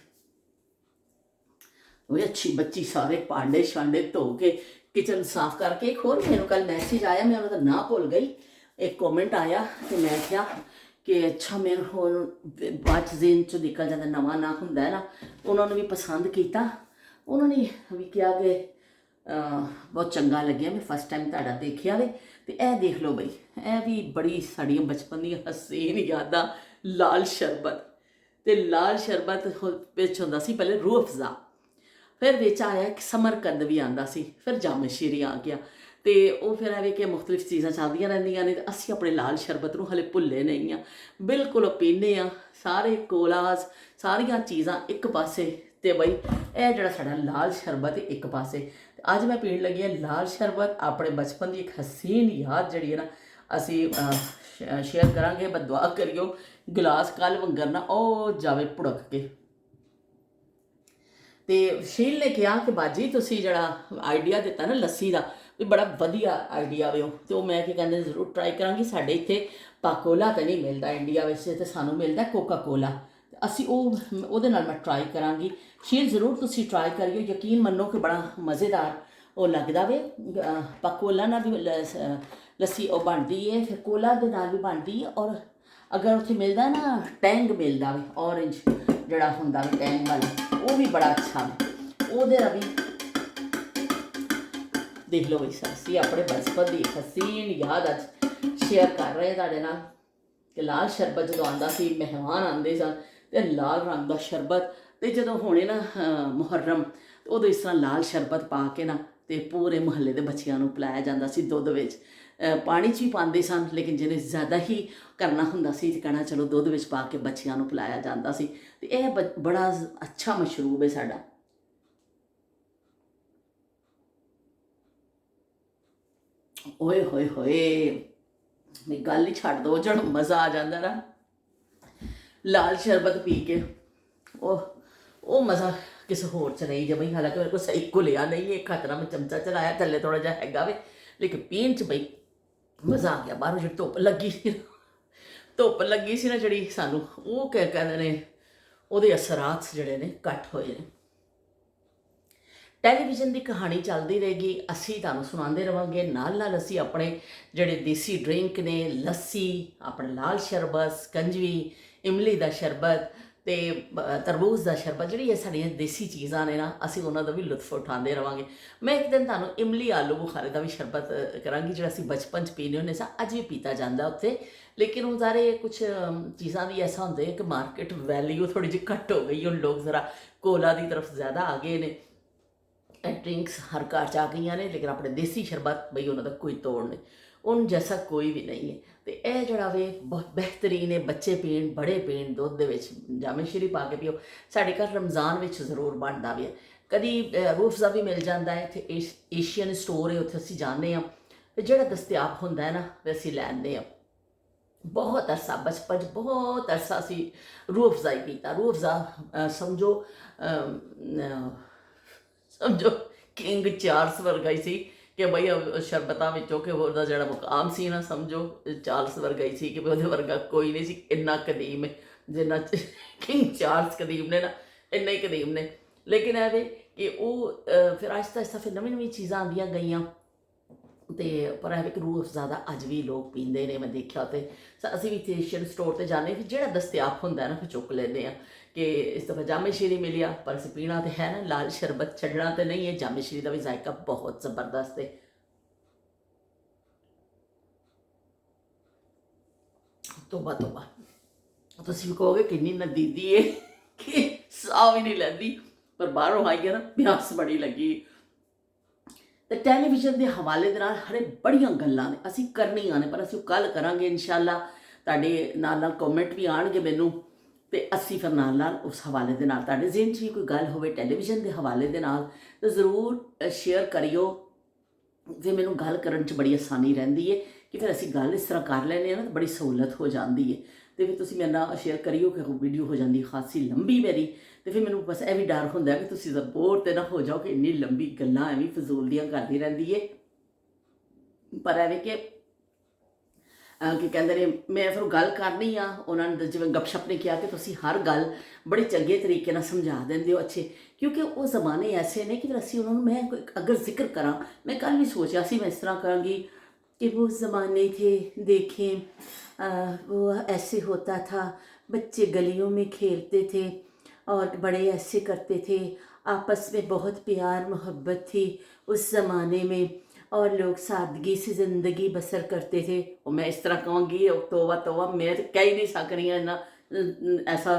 ਉਹ ਅੱਛੀ ਬੱਚੀ ਸਾਰੇ ਭਾਂਡੇ ਛਾਂਡੇ ਧੋ ਕੇ ਕਿਚਨ ਸਾਫ਼ ਕਰਕੇ। ਇੱਕ ਹੋਰ ਮੈਨੂੰ ਕੱਲ ਮੈਸੇਜ ਆਇਆ, ਮੈਂ ਉਹਨਾਂ ਦਾ ਨਾਂ ਭੁੱਲ ਗਈ, ਇੱਕ ਕਮੈਂਟ ਆਇਆ ਤੇ ਮੈਂ ਕਿਹਾ ਕਿ ਅੱਛਾ ਮੈਨੂੰ ਹੁਣ ਬਾਅਦ ਜ਼ੇਨ 'ਚੋਂ ਨਿਕਲ ਜਾਂਦਾ, ਨਵਾਂ ਨਾਂ ਹੁੰਦਾ ਹੈ ਨਾ। ਉਹਨਾਂ ਨੂੰ ਵੀ ਪਸੰਦ ਕੀਤਾ, ਉਹਨਾਂ ਨੇ ਵੀ ਕਿਹਾ ਕਿ ਬਹੁਤ ਚੰਗਾ ਲੱਗਿਆ, ਮੈਂ ਫਸਟ ਟਾਈਮ ਤੁਹਾਡਾ ਦੇਖਿਆ ਵੇ। ਤੇ ਇਹ ਦੇਖ ਲਓ ਬਈ, ਇਹ ਵੀ ਬੜੀ ਸਾਡੀਆਂ ਬਚਪਨ ਦੀਆਂ ਹਸੀਨ ਯਾਦਾਂ। ਲਾਲ ਸ਼ਰਬਤ, ਤੇ ਲਾਲ ਸ਼ਰਬਤ ਵਿੱਚ ਹੁੰਦਾ ਸੀ ਪਹਿਲੇ ਰੂਹ ਅਫਜ਼ਾ, ਫਿਰ ਵਿੱਚ ਆਇਆ ਇੱਕ ਸਮਰਕੰਦ ਵੀ ਆਉਂਦਾ ਸੀ, ਫਿਰ ਜਾਮ ਸ਼ੀਰੀ ਆ ਗਿਆ। ਤੇ ਉਹ ਫਿਰ ਐਵੇਂ ਕਿ ਮੁਖਤਲਿਫ ਚੀਜ਼ਾਂ ਚੱਲਦੀਆਂ ਰਹਿੰਦੀਆਂ ਨੇ। ਤੇ ਅਸੀਂ ਆਪਣੇ ਲਾਲ ਸ਼ਰਬਤ ਨੂੰ ਹਲੇ ਭੁੱਲੇ ਨਹੀਂ ਆ, ਬਿਲਕੁਲ ਪੀਂਦੇ ਆ। ਸਾਰੇ ਕੋਲਾਸ ਸਾਰੀਆਂ ਚੀਜ਼ਾਂ ਇੱਕ ਪਾਸੇ, ਤੇ ਬਈ ਇਹ ਜਿਹੜਾ ਸਾਡਾ ਲਾਲ ਸ਼ਰਬਤ ਇੱਕ ਪਾਸੇ। ਅੱਜ ਮੈਂ ਪੀਣ ਲੱਗੀ ਹਾਂ ਲਾਲ ਸ਼ਰਬਤ, ਆਪਣੇ ਬਚਪਨ ਦੀ ਇੱਕ ਹਸੀਨ ਯਾਦ ਜਿਹੜੀ ਹੈ ਨਾ ਅਸੀਂ ਸ਼ੇਅਰ ਕਰਾਂਗੇ। ਬਦਦੁਆ ਕਰਿਓ ਗਿਲਾਸ ਕੱਲ੍ਹ ਵੰਗਰ ਨਾ ਉਹ ਜਾਵੇ ਭੁੜਕ ਕੇ। ਤੇ ਸ਼ੀਲ ਨੇ ਕਿਹਾ ਕਿ ਬਾਜੀ ਤੁਸੀਂ ਜਿਹੜਾ ਆਈਡੀਆ ਦਿੱਤਾ ਨਾ ਲੱਸੀ ਦਾ, ਵੀ ਬੜਾ ਵਧੀਆ ਆਈਡੀਆ ਵੇ ਉਹ। ਤੇ ਉਹ ਮੈਂ ਕੀ ਕਹਿੰਦੇ ਜ਼ਰੂਰ ਟਰਾਈ ਕਰਾਂਗੀ। ਸਾਡੇ ਇੱਥੇ ਪਾਕੋਲਾ ਤਾਂ ਨਹੀਂ ਮਿਲਦਾ ਇੰਡੀਆ ਵਿੱਚ, ਤੇ ਸਾਨੂੰ ਮਿਲਦਾ ਕੋਕਾ ਕੋਲਾ। ਅਸੀਂ ਉਹਦੇ ਨਾਲ ਮੈਂ ਟਰਾਈ ਕਰਾਂਗੀ। ਸ਼ੀਲ ਜ਼ਰੂਰ ਤੁਸੀਂ ਟਰਾਈ ਕਰਿਓ, ਯਕੀਨ ਮੰਨੋ ਕਿ ਬੜਾ ਮਜ਼ੇਦਾਰ ਉਹ ਲੱਗਦਾ ਵੇ। ਪਾਕੋਲਾ ਨਾਲ ਵੀ ਲੱਸੀ ਉਹ ਬਣਦੀ ਹੈ, ਫਿਰ ਕੋਲਾ ਦੇ ਨਾਲ ਵੀ ਬਣਦੀ ਹੈ। ਔਰ ਅਗਰ ਉੱਥੇ ਮਿਲਦਾ ਨਾ ਟੈਂਗ ਮਿਲਦਾ ਵੇ, ਔਰੇਂਜ ਜਿਹੜਾ ਹੁੰਦਾ ਵੇ ਟੈਂਗ ਵਾਲਾ, ਉਹ ਵੀ ਬੜਾ ਅੱਛਾ ਵੇ। ਉਹਦੇ ਨਾਲ ਵੀ ਦੇਖ ਲਓ ਇਸ ਅਸੀਂ ਆਪਣੇ ਬਚਪਨ ਦੀ ਹਸੀਨ ਯਾਦ ਅੱਜ ਸ਼ੇਅਰ ਕਰ ਰਹੇ ਤੁਹਾਡੇ ਨਾਲ ਕਿ ਲਾਲ ਸ਼ਰਬਤ ਜਦੋਂ ਆਉਂਦਾ ਸੀ, ਮਹਿਮਾਨ ਆਉਂਦੇ ਸਨ ਤੇ ਲਾਲ ਰੰਗ ਦਾ ਸ਼ਰਬਤ। ਤੇ ਜਦੋਂ ਹੋਣੇ ਨਾ ਮੁਹੱਰਮ, ਉਦੋਂ ਇਸ ਤਰ੍ਹਾਂ ਲਾਲ ਸ਼ਰਬਤ ਪਾ ਕੇ ਨਾ ਤੇ ਪੂਰੇ ਮੁਹੱਲੇ ਦੇ ਬੱਚਿਆਂ ਨੂੰ ਪਿਲਾਇਆ ਜਾਂਦਾ ਸੀ। ਦੁੱਧ ਵਿੱਚ ਪਾਣੀ 'ਚ ਵੀ ਪਾਉਂਦੇ ਸਨ, ਲੇਕਿਨ ਜਿਹਨੇ ਜ਼ਿਆਦਾ ਹੀ ਕਰਨਾ ਹੁੰਦਾ ਸੀ ਤੇ ਕਹਿਣਾ ਚਲੋ ਦੁੱਧ ਵਿੱਚ ਪਾ ਕੇ ਬੱਚਿਆਂ ਨੂੰ ਪਿਲਾਇਆ ਜਾਂਦਾ ਸੀ। ਤੇ ਇਹ ਬੜਾ ਅੱਛਾ ਮਸ਼ਰੂਬ ਹੈ ਸਾਡਾ। ਓਏ ਹੋਏ ਹੋਏ, ਮੈਂ ਗੱਲ ਹੀ ਛੱਡ ਦੋ, ਜਿਹੜਾ ਮਜ਼ਾ ਆ ਜਾਂਦਾ ਨਾ ਲਾਲ ਸ਼ਰਬਤ ਪੀ ਕੇ, ਉਹ ਮਜ਼ਾ ਕਿਸੇ ਹੋਰ 'ਚ ਨਹੀਂ ਜੇ ਬਈ। ਹਾਲਾਂਕਿ ਮੇਰੇ ਕੋਲ ਸਹੀ ਘੁਲਿਆ ਨਹੀਂ, ਇੱਕ ਹੱਥ ਨਾਲ ਮੈਂ ਚਮਚਾ ਚਲਾਇਆ, ਥੱਲੇ ਥੋੜ੍ਹਾ ਜਿਹਾ ਹੈਗਾ ਵੇ, ਲੇਕਿਨ ਪੀਣ 'ਚ ਬਈ ਮਜ਼ਾ ਆ ਗਿਆ। ਬਾਹਰੋਂ ਜਿਹੜੀ ਧੁੱਪ ਲੱਗੀ ਸੀ ਨਾ ਜਿਹੜੀ ਸਾਨੂੰ, ਉਹ ਕਹਿੰਦੇ ਨੇ ਉਹਦੇ ਅਸਰਾਤ ਜਿਹੜੇ ਨੇ ਘੱਟ ਹੋਏ ਨੇ। ਟੈਲੀਵਿਜ਼ਨ ਦੀ ਕਹਾਣੀ ਚੱਲਦੀ ਰਹੇਗੀ, ਅਸੀਂ ਤੁਹਾਨੂੰ ਸੁਣਾਉਂਦੇ ਰਹਾਂਗੇ। ਨਾਲ ਨਾਲ ਅਸੀਂ ਆਪਣੇ ਜਿਹੜੇ ਦੇਸੀ ਡਰਿੰਕ ਨੇ, ਲੱਸੀ, ਆਪਣਾ ਲਾਲ ਸ਼ਰਬਤ, ਸਕੰਜਵੀ, ਇਮਲੀ ਦਾ ਸ਼ਰਬਤ ਤੇ ਤਰਬੂਜ਼ ਦਾ ਸ਼ਰਬਤ, ਜਿਹੜੀ ਇਹ ਸਾਡੀਆਂ ਦੇਸੀ ਚੀਜ਼ਾਂ ਨੇ ਨਾ, ਅਸੀਂ ਉਹਨਾਂ ਦਾ ਵੀ ਲੁਤਫ ਉਠਾਉਂਦੇ ਰਹਾਂਗੇ। ਮੈਂ ਇੱਕ ਦਿਨ ਤੁਹਾਨੂੰ ਇਮਲੀ ਆਲੂ ਬੁਖਾਰੇ ਦਾ ਵੀ ਸ਼ਰਬਤ ਕਰਾਂਗੀ, ਜਿਹੜਾ ਅਸੀਂ ਬਚਪਨ 'ਚ ਪੀਂਦੇ ਹੁੰਦੇ ਸਾਂ, ਅੱਜ ਵੀ ਪੀਤਾ ਜਾਂਦਾ ਉੱਥੇ। ਲੇਕਿਨ ਉਹ ਸਾਰੇ ਕੁਛ ਚੀਜ਼ਾਂ ਦੀ ਐਸਾ ਹੁੰਦੇ ਕਿ ਮਾਰਕੀਟ ਵੈਲਿਊ ਥੋੜ੍ਹੀ ਜਿਹੀ ਘੱਟ ਹੋ ਗਈ, ਹੁਣ ਲੋਕ ਜ਼ਰਾ ਕੋਲਾ ਦੀ ਤਰਫ ਜ਼ਿਆਦਾ ਆ ਗਏ ਨੇ। ਡਰਿੰਕਸ ਹਰ ਘਰ 'ਚ ਆ ਗਈਆਂ ਨੇ, ਲੇਕਿਨ ਆਪਣੇ ਦੇਸੀ ਸ਼ਰਬਤ ਬਈ ਉਹਨਾਂ ਦਾ ਕੋਈ ਤੋੜ ਨਹੀਂ, ਉਹਨ ਜੈਸਾ ਕੋਈ ਵੀ ਨਹੀਂ ਹੈ। ਤੇ ਇਹ ਜਿਹੜਾ ਵੇ ਬਹੁਤ ਬਿਹਤਰੀਨ ਹੈ, ਬੱਚੇ ਪੀਣ, ਬੜੇ ਪੀਣ, ਦੁੱਧ ਦੇ ਵਿੱਚ ਜਾਮੇ ਸ਼ੀਰੀ ਪਾ ਕੇ ਪੀਓ। ਸਾਡੇ ਘਰ ਰਮਜ਼ਾਨ ਵਿੱਚ ਜ਼ਰੂਰ ਬਣਦਾ ਵੀ ਹੈ। ਕਦੀ ਰੂਹ ਅਫਜ਼ਾ ਵੀ ਮਿਲ ਜਾਂਦਾ ਹੈ, ਇੱਥੇ ਏਸ਼ੀਅਨ ਸਟੋਰ ਹੈ, ਉੱਥੇ ਅਸੀਂ ਜਾਂਦੇ ਹਾਂ ਤੇ ਜਿਹੜਾ ਦਸਤਿਆਬ ਹੁੰਦਾ ਹੈ ਨਾ ਵੀ ਅਸੀਂ ਲੈਂਦੇ ਹਾਂ। ਬਹੁਤ ਅਰਸਾ ਬਚਪਨ 'ਚ ਬਹੁਤ ਅਰਸਾ ਅਸੀਂ ਰੂਹ ਅਫਜ਼ਾ ਹੀ ਪੀਤਾ। ਰੂਹ ਅਫਜ਼ਾ ਸਮਝੋ ਕਿੰਗ ਚਾਰਲਸ ਵਰਗਾ ਹੀ ਸੀ ਕਿ ਬਈ ਸ਼ਰਬਤਾਂ ਵਿੱਚੋਂ ਕਿ ਉਹਦਾ ਜਿਹੜਾ ਮੁਕਾਮ ਸੀ ਨਾ, ਸਮਝੋ ਚਾਰਲਸ ਵਰਗਾ ਹੀ ਸੀ ਕਿ ਉਹਦੇ ਵਰਗਾ ਕੋਈ ਨਹੀਂ ਸੀ। ਇੰਨਾ ਕਦੀਮ ਹੈ, ਜਿੰਨਾ ਕਿੰਗ ਚਾਰਲਸ ਕਦੀਮ ਨੇ ਨਾ, ਇੰਨਾ ਹੀ ਕਦੀਮ ਨੇ। ਲੇਕਿਨ ਇਹ ਵੇ ਕਿ ਉਹ ਫਿਰ ਆਹਿਸਤਾ ਆਹਿਸਤਾ ਫਿਰ ਨਵੀਂ ਨਵੀਂ ਚੀਜ਼ਾਂ ਆਉਂਦੀਆਂ ਗਈਆਂ। ਤੇ ਪਰ ਇਹ ਕਿ ਰੂਹ ਅਫਜ਼ਾ ਦਾ ਅੱਜ ਵੀ ਲੋਕ ਪੀਂਦੇ ਨੇ, ਮੈਂ ਦੇਖਿਆ। ਤੇ ਅਸੀਂ ਵੀ ਏਸ਼ੀਅਨ ਸਟੋਰ 'ਤੇ ਜਾਂਦੇ, ਫਿਰ ਜਿਹੜਾ ਦਸਤਿਆਬ ਹੁੰਦਾ ਨਾ ਫਿਰ ਚੁੱਕ ਲੈਂਦੇ ਹਾਂ। ਕਿ ਇਸ ਦਫਾ ਜਾਮੇ ਸ਼ੀਰੀ ਮਿਲਿਆ, ਪਰ ਅਸੀਂ ਪੀਣਾ ਤਾਂ ਹੈ ਨਾ ਲਾਲ ਸ਼ਰਬਤ, ਛੱਡਣਾ ਤਾਂ ਨਹੀਂ ਹੈ। ਜਾਮੇ ਸ਼ੀਰੀ ਦਾ ਵੀ ਜ਼ਾਇਕਾ ਬਹੁਤ ਜ਼ਬਰਦਸਤ ਹੈ। ਤੋਬਾ ਤੋਬਾ, ਤੁਸੀਂ ਵੀ ਕਹੋਗੇ ਕਿੰਨੀ ਨਦੀਦੀ ਹੈ ਕਿ ਸਾਹ ਵੀ ਨਹੀਂ ਲੈਂਦੀ, ਪਰ ਬਾਹਰੋਂ ਆਈ ਨਾ ਪਿਆਸ ਬੜੀ ਲੱਗੀ। ਤੇ ਟੈਲੀਵਿਜ਼ਨ ਦੇ ਹਵਾਲੇ ਦੇ ਨਾਲ ਹਰੇ ਬੜੀਆਂ ਗੱਲਾਂ ਨੇ ਅਸੀਂ ਕਰਨੀਆਂ ਨੇ, ਪਰ ਅਸੀਂ ਕੱਲ੍ਹ ਕਰਾਂਗੇ ਇਨਸ਼ਾਅੱਲਾ। ਤੁਹਾਡੇ ਨਾਲ ਨਾਲ ਕਮੈਂਟ ਵੀ ਆਉਣਗੇ ਮੈਨੂੰ, ਤੇ ਅਸੀਂ ਫਿਰ ਨਾਲ ਨਾਲ ਉਸ ਹਵਾਲੇ ਦੇ ਨਾਲ ਤੁਹਾਡੇ ਜ਼ਿਹਨ 'ਚ ਵੀ ਕੋਈ ਗੱਲ ਹੋਵੇ ਟੈਲੀਵਿਜ਼ਨ ਦੇ ਹਵਾਲੇ ਦੇ ਨਾਲ ਤਾਂ ਜ਼ਰੂਰ ਸ਼ੇਅਰ ਕਰਿਓ। ਫਿਰ ਮੈਨੂੰ ਗੱਲ ਕਰਨ 'ਚ ਬੜੀ ਆਸਾਨੀ ਰਹਿੰਦੀ ਹੈ ਕਿ ਫਿਰ ਅਸੀਂ ਗੱਲ ਇਸ ਤਰ੍ਹਾਂ ਕਰ ਲੈਂਦੇ ਹਾਂ ਨਾ, ਤਾਂ ਬੜੀ ਸਹੂਲਤ ਹੋ ਜਾਂਦੀ ਹੈ। ਅਤੇ ਫਿਰ ਤੁਸੀਂ ਮੇਰੇ ਨਾਲ ਸ਼ੇਅਰ ਕਰਿਓ ਕਿ ਉਹ ਵੀਡੀਓ ਹੋ ਜਾਂਦੀ ਖਾਸੀ ਲੰਬੀ ਮੇਰੀ, ਅਤੇ ਫਿਰ ਮੈਨੂੰ ਬਸ ਇਹ ਵੀ ਡਰ ਹੁੰਦਾ ਕਿ ਤੁਸੀਂ ਬੋਰ ਤਾਂ ਨਾ ਹੋ ਜਾਓ ਕਿ ਇੰਨੀ ਲੰਬੀ ਗੱਲਾਂ ਐਵੇਂ ਫਜ਼ੂਲ ਦੀਆਂ ਕਰਦੀ ਰਹਿੰਦੀ ਹੈ। ਪਰ ਐਵੇਂ ਕਿ ਕੀ ਕਹਿੰਦੇ ਨੇ, ਮੈਂ ਫਿਰ ਗੱਲ ਕਰਨੀ ਆ ਉਹਨਾਂ ਨੇ, ਜਿਵੇਂ ਗੱਪਸ਼ਪ ਨੇ ਕਿਹਾ ਕਿ ਤੁਸੀਂ ਹਰ ਗੱਲ ਬੜੇ ਚੰਗੇ ਤਰੀਕੇ ਨਾਲ ਸਮਝਾ ਦਿੰਦੇ ਹੋ ਅੱਛੇ, ਕਿਉਂਕਿ ਉਹ ਜ਼ਮਾਨੇ ਐਸੇ ਨੇ ਕਿ ਫਿਰ ਅਸੀਂ ਉਹਨਾਂ ਨੂੰ, ਮੈਂ ਅਗਰ ਜ਼ਿਕਰ ਕਰਾਂ, ਮੈਂ ਕੱਲ੍ਹ ਵੀ ਸੋਚਿਆ ਸੀ ਮੈਂ ਇਸ ਤਰ੍ਹਾਂ ਕਰਾਂਗੀ कि वो ज़माने थे देखें, वो ऐसे होता था, बच्चे गलियों में खेलते थे और बड़े ऐसे करते थे, आपस में बहुत प्यार मोहब्बत थी उस ज़माने में और लोग सादगी से ज़िंदगी बसर करते थे। और मैं इस तरह कहूँगी तौबा तौबा, मैं तो कह ही नहीं सक रही इन्ना ऐसा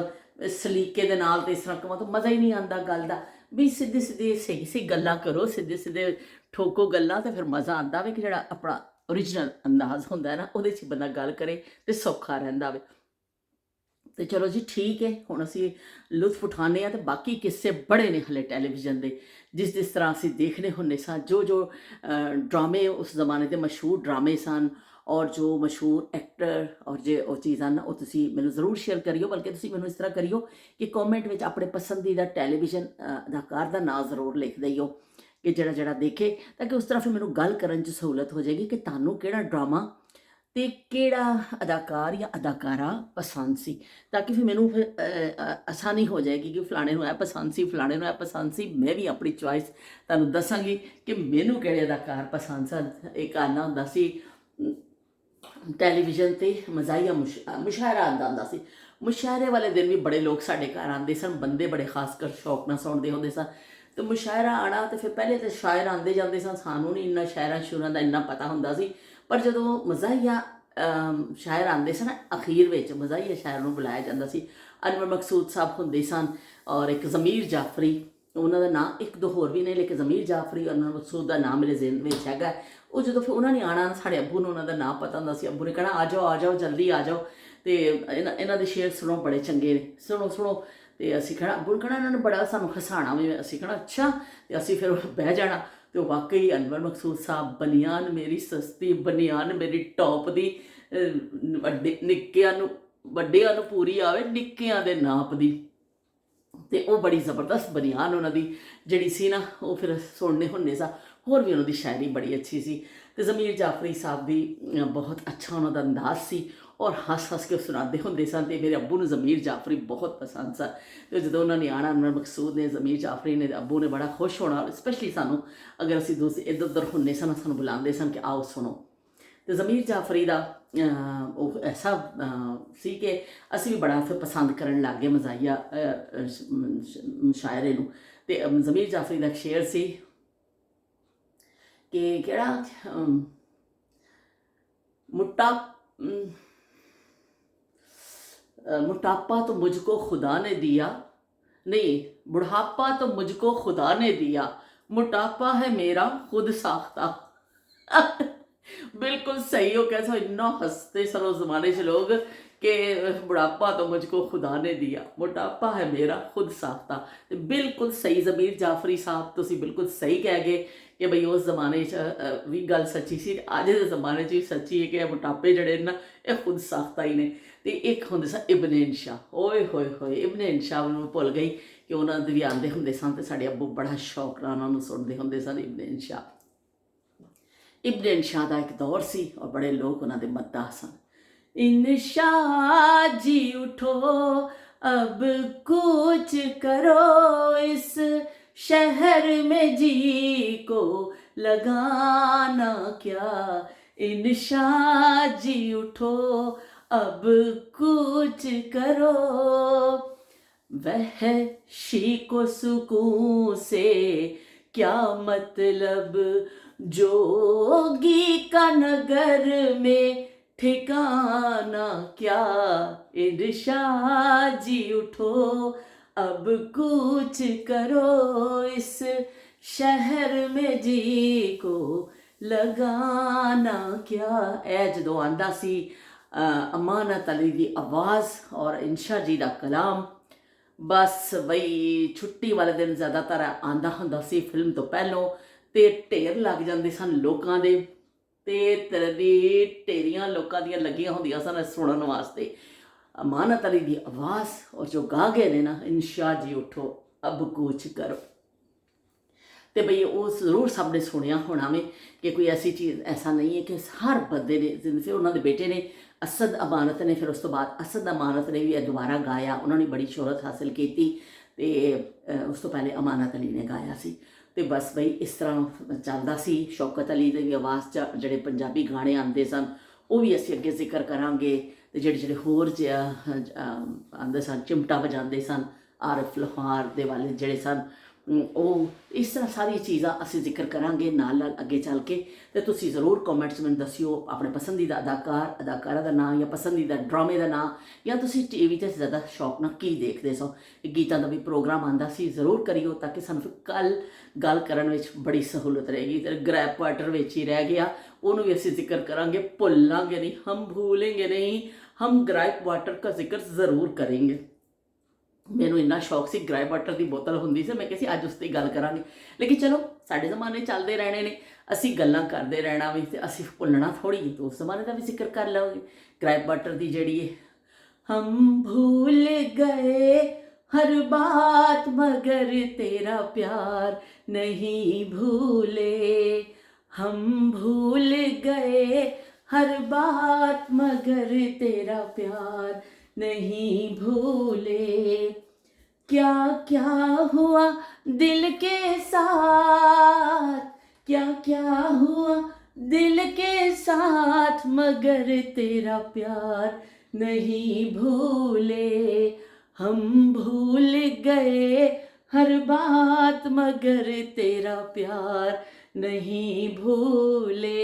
सलीके दे नाल, तो इस तरह कहां तो मज़ा ही नहीं आता गल का भी। सीधी सीधी सही सही गल्लां करो, सीधे सीधे ठोको गल्लां, तो फिर मज़ा आता वे कि जिहड़ा अपना ओरिजिनल अंदाज़ होंदा है ना, उहदे च बंदा गल करे तो सौखा रहिंदा वे। तो चलो जी ठीक है, हुण असीं लुत्फ उठाने आ, तो बाकी किस्से बड़े ने हले टैलीविज़न दे, जिस तरह असीं देखने हुंदे सां, जो ड्रामे उस ज़माने के मशहूर ड्रामे सन और जो मशहूर एक्टर और जो वो चीज़ां ना, वो तुसीं मैनूं ज़रूर शेयर करियो। बल्कि तुसीं मैनूं इस तरह करियो कि कॉमेंट विच अपने पसंदीदा टैलीविज़न अदाकार दा नाम ज़रूर लिख दईओ कि ਜਿਹੜਾ देखे, ताकि उस तरह फिर मैनूं गल करन च सहूलत हो जाएगी कि तुहानूं किहड़ा ड्रामा ते किहड़ा अदाकार या अदाकारा पसंद सी, ताकि फिर मैनूं फिर आसानी हो जाएगी कि फलाणे नूं ਇਹ पसंद सी, फलाणे नूं ਇਹ पसंद सी। मैं भी अपनी चॉइस तुहानूं दसांगी कि मैनूं किहड़े अदाकार पसंद सन। एक आना हुंदा सी टैलीविज़न ते मज़ाहिया मुशायरा आंदा हुंदा सी। मुशायरे वाले दिन भी बड़े लोग साडे घर आंदे सन, बंदे बड़े खासकर शौक नाल सुणदे हुंदे सन। तो मुशायरा आना, तो फिर पहले तो शायर आते जाते सन, सानूं नहीं इन्ना शायरां शूरां दा इन्ना पता हुंदा सी। पर जदों मज़ाहिया शायर आते सन, अखीर में मज़ाहिया शायर नूं बुलाया जाता सी। अनवर मकसूद साहब हुंदे सन और एक ज़मीर जाफरी, उन्हां दा नाम एक दो होर भी ने, लेकिन ज़मीर जाफरी और अनवर मकसूद का नाम मेरे ज़हन में हैगा। वो जो फिर उन्होंने आना, साढ़े अब्बू ने उन्होंने नाम पता होंदा सी। अब्बू ने कहना आ जाओ जल्दी आ जाओ, तो इन्हां दे शेर सुनो बड़े चंगे ने, सुनो सुनो। तो असीं कहना, अब्बू ने कहना इन्होंने बड़ा सानूं हसाना भी। असीं कहना अच्छा, तो असीं फिर बह जाना। तो वाकई अनवर मकसूद साहब, बनियान मेरी सस्ती, बनियान मेरी टॉप दी, निक्कियां नूं वड्डियां नूं पूरी आवे, निक्कियां दे नाप दी। तो वो बड़ी ज़बरदस्त बनियान उन्होंने जिहड़ी सी ना, वो फिर सुनने हुंदे सा। होर भी उन्होंने शायरी बड़ी अच्छी सी। तो ज़मीर जाफरी साहब भी बहुत अच्छा उन्होंने अंदाज सी और हस हस के सुनाते होंदे सन। तो मेरे अब्बू ने ज़मीर जाफरी बहुत पसंद सा। तो जो उन्होंने आना, अनवर मकसूद ने, ज़मीर जाफरी ने, अब्बू ने बड़ा खुश होना। स्पैशली सानू अगर असीं दूसरे इधर उधर होंदे सन, सानू बुलाते सन कि आओ सुनो। तो ज़मीर जाफरी का ऐसा सी कि असीं भी बड़ा फिर पसंद करन लग गए मज़ाहिया शायरे नूं। ते ज़मीर जाफरी का एक शेर सी कि केड़ा मोटापा तो मुझको खुदा ने दिया, नहीं बुढ़ापा तो मुझको खुदा ने दिया, मोटापा है मेरा खुद साख्ता। बिल्कुल सही हो, कैसा इन्ना हंसते सन उस जमाने से लोग कि बुढ़ापा तो मुझको खुदा ने दिया, मोटापा है मेरा खुद साख्ता। बिल्कुल सही ज़मीर जाफरी साहब, तुसीं बिल्कुल सही कह गए कि बई उस जमाने भी गल सच्ची सी, अज के जमाने भी सच्ची है कि मोटापे जड़े ना ये खुद साख्ता ही ने। तो एक होंदे सन इब्ने इंशा, ओए होए होए, इब्ने इंशा मैं भुल गई कि उन्होंने भी आते होंदे सन। तो साडे अब्बू बड़ा शौक नाल उन्होंने सुनते होंदे सन इब्ने इंशा। इब्ने इंशा का एक दौर सी और बड़े लोग उन्होंने मद्दाह सन। इंशा जी उठो अब कुछ करो, इस शहर में जी को लगाना क्या। इंशा जी उठो अब कुछ करो, वहशी को सुकून से क्या मतलब, जोगी का नगर में ठिकाना क्या। इंशा जी उठो अब कुछ करो, इस शहर में जी को लगाना क्या। ए जदों आंदा सी ਅਮਾਨਤ ਅਲੀ ਦੀ ਆਵਾਜ਼ ਔਰ ਇੰਸ਼ਾ ਜੀ ਦਾ ਕਲਾਮ। ਬਸ ਬਈ ਛੁੱਟੀ ਵਾਲੇ ਦਿਨ ਜ਼ਿਆਦਾਤਰ ਆਂਦਾ ਹੁੰਦਾ ਸੀ ਫਿਲਮ ਤੋਂ ਪਹਿਲੋਂ, ਤੇ ਢੇਰ ਲੱਗ ਜਾਂਦੇ ਸਨ ਲੋਕਾਂ ਦੇ, ਤੇ ਢੇਰੀਆਂ ਲੋਕਾਂ ਦੀਆਂ ਲੱਗੀਆਂ ਹੁੰਦੀਆਂ ਸਨ ਸੁਣਨ ਵਾਸਤੇ ਅਮਾਨਤ ਅਲੀ ਦੀ ਆਵਾਜ਼। ਔਰ ਜੋ ਗਾ ਗਏ ਨੇ ਨਾ, ਇੰਸ਼ਾ ਜੀ ਉਠੋ ਅਬ ਕੂਚ ਕਰੋ, ਤੇ ਬਈ ਉਹ ਜ਼ਰੂਰ ਸਭ ਨੇ ਸੁਣਿਆ ਹੋਣਾ ਵੇ ਕਿ ਕੋਈ ਐਸੀ ਚੀਜ਼ ਐਸਾ ਨਹੀਂ ਹੈ ਕਿ ਹਰ ਬੰਦੇ ਨੇ, ਫਿਰ ਉਹਨਾਂ ਦੇ ਬੇਟੇ ਨੇ ਅਸਦ ਅਮਾਨਤ ਨੇ, ਫਿਰ ਉਸ ਤੋਂ ਬਾਅਦ ਅਸਦ ਅਮਾਨਤ ਨੇ ਵੀ ਇਹ ਦੁਬਾਰਾ ਗਾਇਆ, ਉਹਨਾਂ ਨੇ ਬੜੀ ਸ਼ੋਹਰਤ ਹਾਸਿਲ ਕੀਤੀ, ਤੇ ਉਸ ਤੋਂ ਪਹਿਲੇ ਅਮਾਨਤ ਅਲੀ ਨੇ ਗਾਇਆ ਸੀ। ਤੇ ਬਸ ਬਈ ਇਸ ਤਰ੍ਹਾਂ ਚੱਲਦਾ ਸੀ। ਸ਼ੌਕਤ ਅਲੀ ਦੀ ਵੀ ਆਵਾਜ਼ 'ਚ ਜਿਹੜੇ ਪੰਜਾਬੀ ਗਾਣੇ ਆਉਂਦੇ ਸਨ ਉਹ ਵੀ ਅਸੀਂ ਅੱਗੇ ਜ਼ਿਕਰ ਕਰਾਂਗੇ, ਤੇ ਜਿਹੜੇ ਹੋਰ ਆਉਂਦੇ ਸਨ, ਚਿਮਟਾ ਵਜਾਉਂਦੇ ਸਨ, ਆਰਿਫ ਲੋਹਾਰ ਦੇ ਵਾਲੇ ਜਿਹੜੇ ਸਨ, ਉਹ ਇਸ ਤਰ੍ਹਾਂ ਸਾਰੀਆਂ ਚੀਜ਼ਾਂ ਅਸੀਂ ਜ਼ਿਕਰ ਕਰਾਂਗੇ ਨਾਲ ਨਾਲ ਅੱਗੇ ਚੱਲ ਕੇ। ਤੇ ਤੁਸੀਂ ਜ਼ਰੂਰ ਕਮੈਂਟਸ ਮੈਨੂੰ ਦੱਸਿਓ ਆਪਣੇ ਪਸੰਦੀਦਾ ਅਦਾਕਾਰਾ ਦਾ ਨਾਂ, ਜਾਂ ਪਸੰਦੀਦਾ ਡਰਾਮੇ ਦਾ ਨਾਂ, ਜਾਂ ਤੁਸੀਂ TV 'ਤੇ ਜ਼ਿਆਦਾ ਸ਼ੌਕ ਨਾਲ ਕੀ ਦੇਖਦੇ ਸੋ। ਗੀਤਾਂ ਦਾ ਵੀ ਪ੍ਰੋਗਰਾਮ ਆਉਂਦਾ ਸੀ, ਜ਼ਰੂਰ ਕਰਿਓ ਤਾਂ ਕਿ ਸਾਨੂੰ ਕੱਲ੍ਹ ਗੱਲ ਕਰਨ ਵਿੱਚ ਬੜੀ ਸਹੂਲਤ ਰਹੇਗੀ। ਤੇ ਗ੍ਰੈਪ ਵਾਟਰ ਵਿੱਚ ਹੀ ਰਹਿ ਗਿਆ, ਉਹਨੂੰ ਵੀ ਅਸੀਂ ਜ਼ਿਕਰ ਕਰਾਂਗੇ, ਭੁੱਲਾਂਗੇ ਨਹੀਂ, ਹਮ ਭੂਲेंगे नहीं, ਹਮ ਗ੍ਰੈਪ ਵਾਟਰ ਦਾ ਜ਼ਿਕਰ ਜ਼ਰੂਰ ਕਰਾਂਗੇ। ਮੈਨੂੰ ਇੰਨਾ ਸ਼ੌਕ ਸੀ, ਗ੍ਰੈਪ ਵਾਟਰ ਦੀ ਬੋਤਲ ਹੁੰਦੀ ਸੀ, ਮੈਂ ਕਿਹਾ ਸੀ ਅੱਜ ਉਸ 'ਤੇ ਗੱਲ ਕਰਾਂਗੇ। ਲੇਕਿਨ ਚਲੋ, ਸਾਡੇ ਜ਼ਮਾਨੇ ਚੱਲਦੇ ਰਹਿਣੇ ਨੇ, ਅਸੀਂ ਗੱਲਾਂ ਕਰਦੇ ਰਹਿਣਾ ਵੀ, ਤੇ ਅਸੀਂ ਭੁੱਲਣਾ ਥੋੜ੍ਹੀ ਜਿਹੀ, ਉਸ ਜ਼ਮਾਨੇ ਦਾ ਵੀ ਜ਼ਿਕਰ ਕਰ ਲਵਾਂਗੇ। ਗ੍ਰੈਪ ਵਾਟਰ ਦੀ ਜਿਹੜੀ ਹੈ, ਹਮ ਭੂਲ ਗਏ हर बात मगर तेरा प्यार नहीं भूले, हम भूल गए हर बात मगर तेरा प्यार नहीं भूले, क्या क्या हुआ दिल के साथ, क्या क्या हुआ दिल के साथ मगर तेरा प्यार नहीं भूले, हम भूल गए हर बात मगर तेरा प्यार नहीं भूले।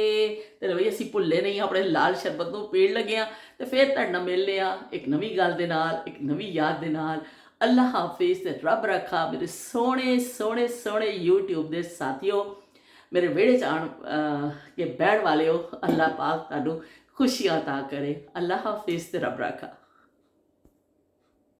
ਤੇ ਬਈ ਅਸੀਂ ਭੁੱਲੇ ਨਹੀਂ, ਆਪਣੇ ਲਾਲ ਸ਼ਰਬਤ ਨੂੰ ਪੀਣ ਲੱਗੇ ਹਾਂ। ਤੇ ਫਿਰ ਤੁਹਾਡੇ ਨਾਲ ਮਿਲਦੇ ਹਾਂ ਇੱਕ ਨਵੀਂ ਗੱਲ ਦੇ ਨਾਲ, ਇੱਕ ਨਵੀਂ ਯਾਦ ਦੇ ਨਾਲ। ਅੱਲਾ ਹਾਫਿਜ਼ ਤੇ ਰੱਬ ਰੱਖਾ ਮੇਰੇ ਸੋਹਣੇ ਸੋਹਣੇ ਸੋਹਣੇ YouTube ਦੇ ਸਾਥੀਓ, ਮੇਰੇ ਵਿਹੜੇ 'ਚ ਆਣ ਕੇ ਬੈਠ ਵਾਲਿਓ। ਅੱਲਾ ਪਾਕ ਤੁਹਾਨੂੰ ਖੁਸ਼ੀਆਂ ਅਤਾ ਕਰੇ। ਅੱਲਾ ਹਾਫਿਜ਼ ਤੇ ਰੱਬ ਰੱਖਾ।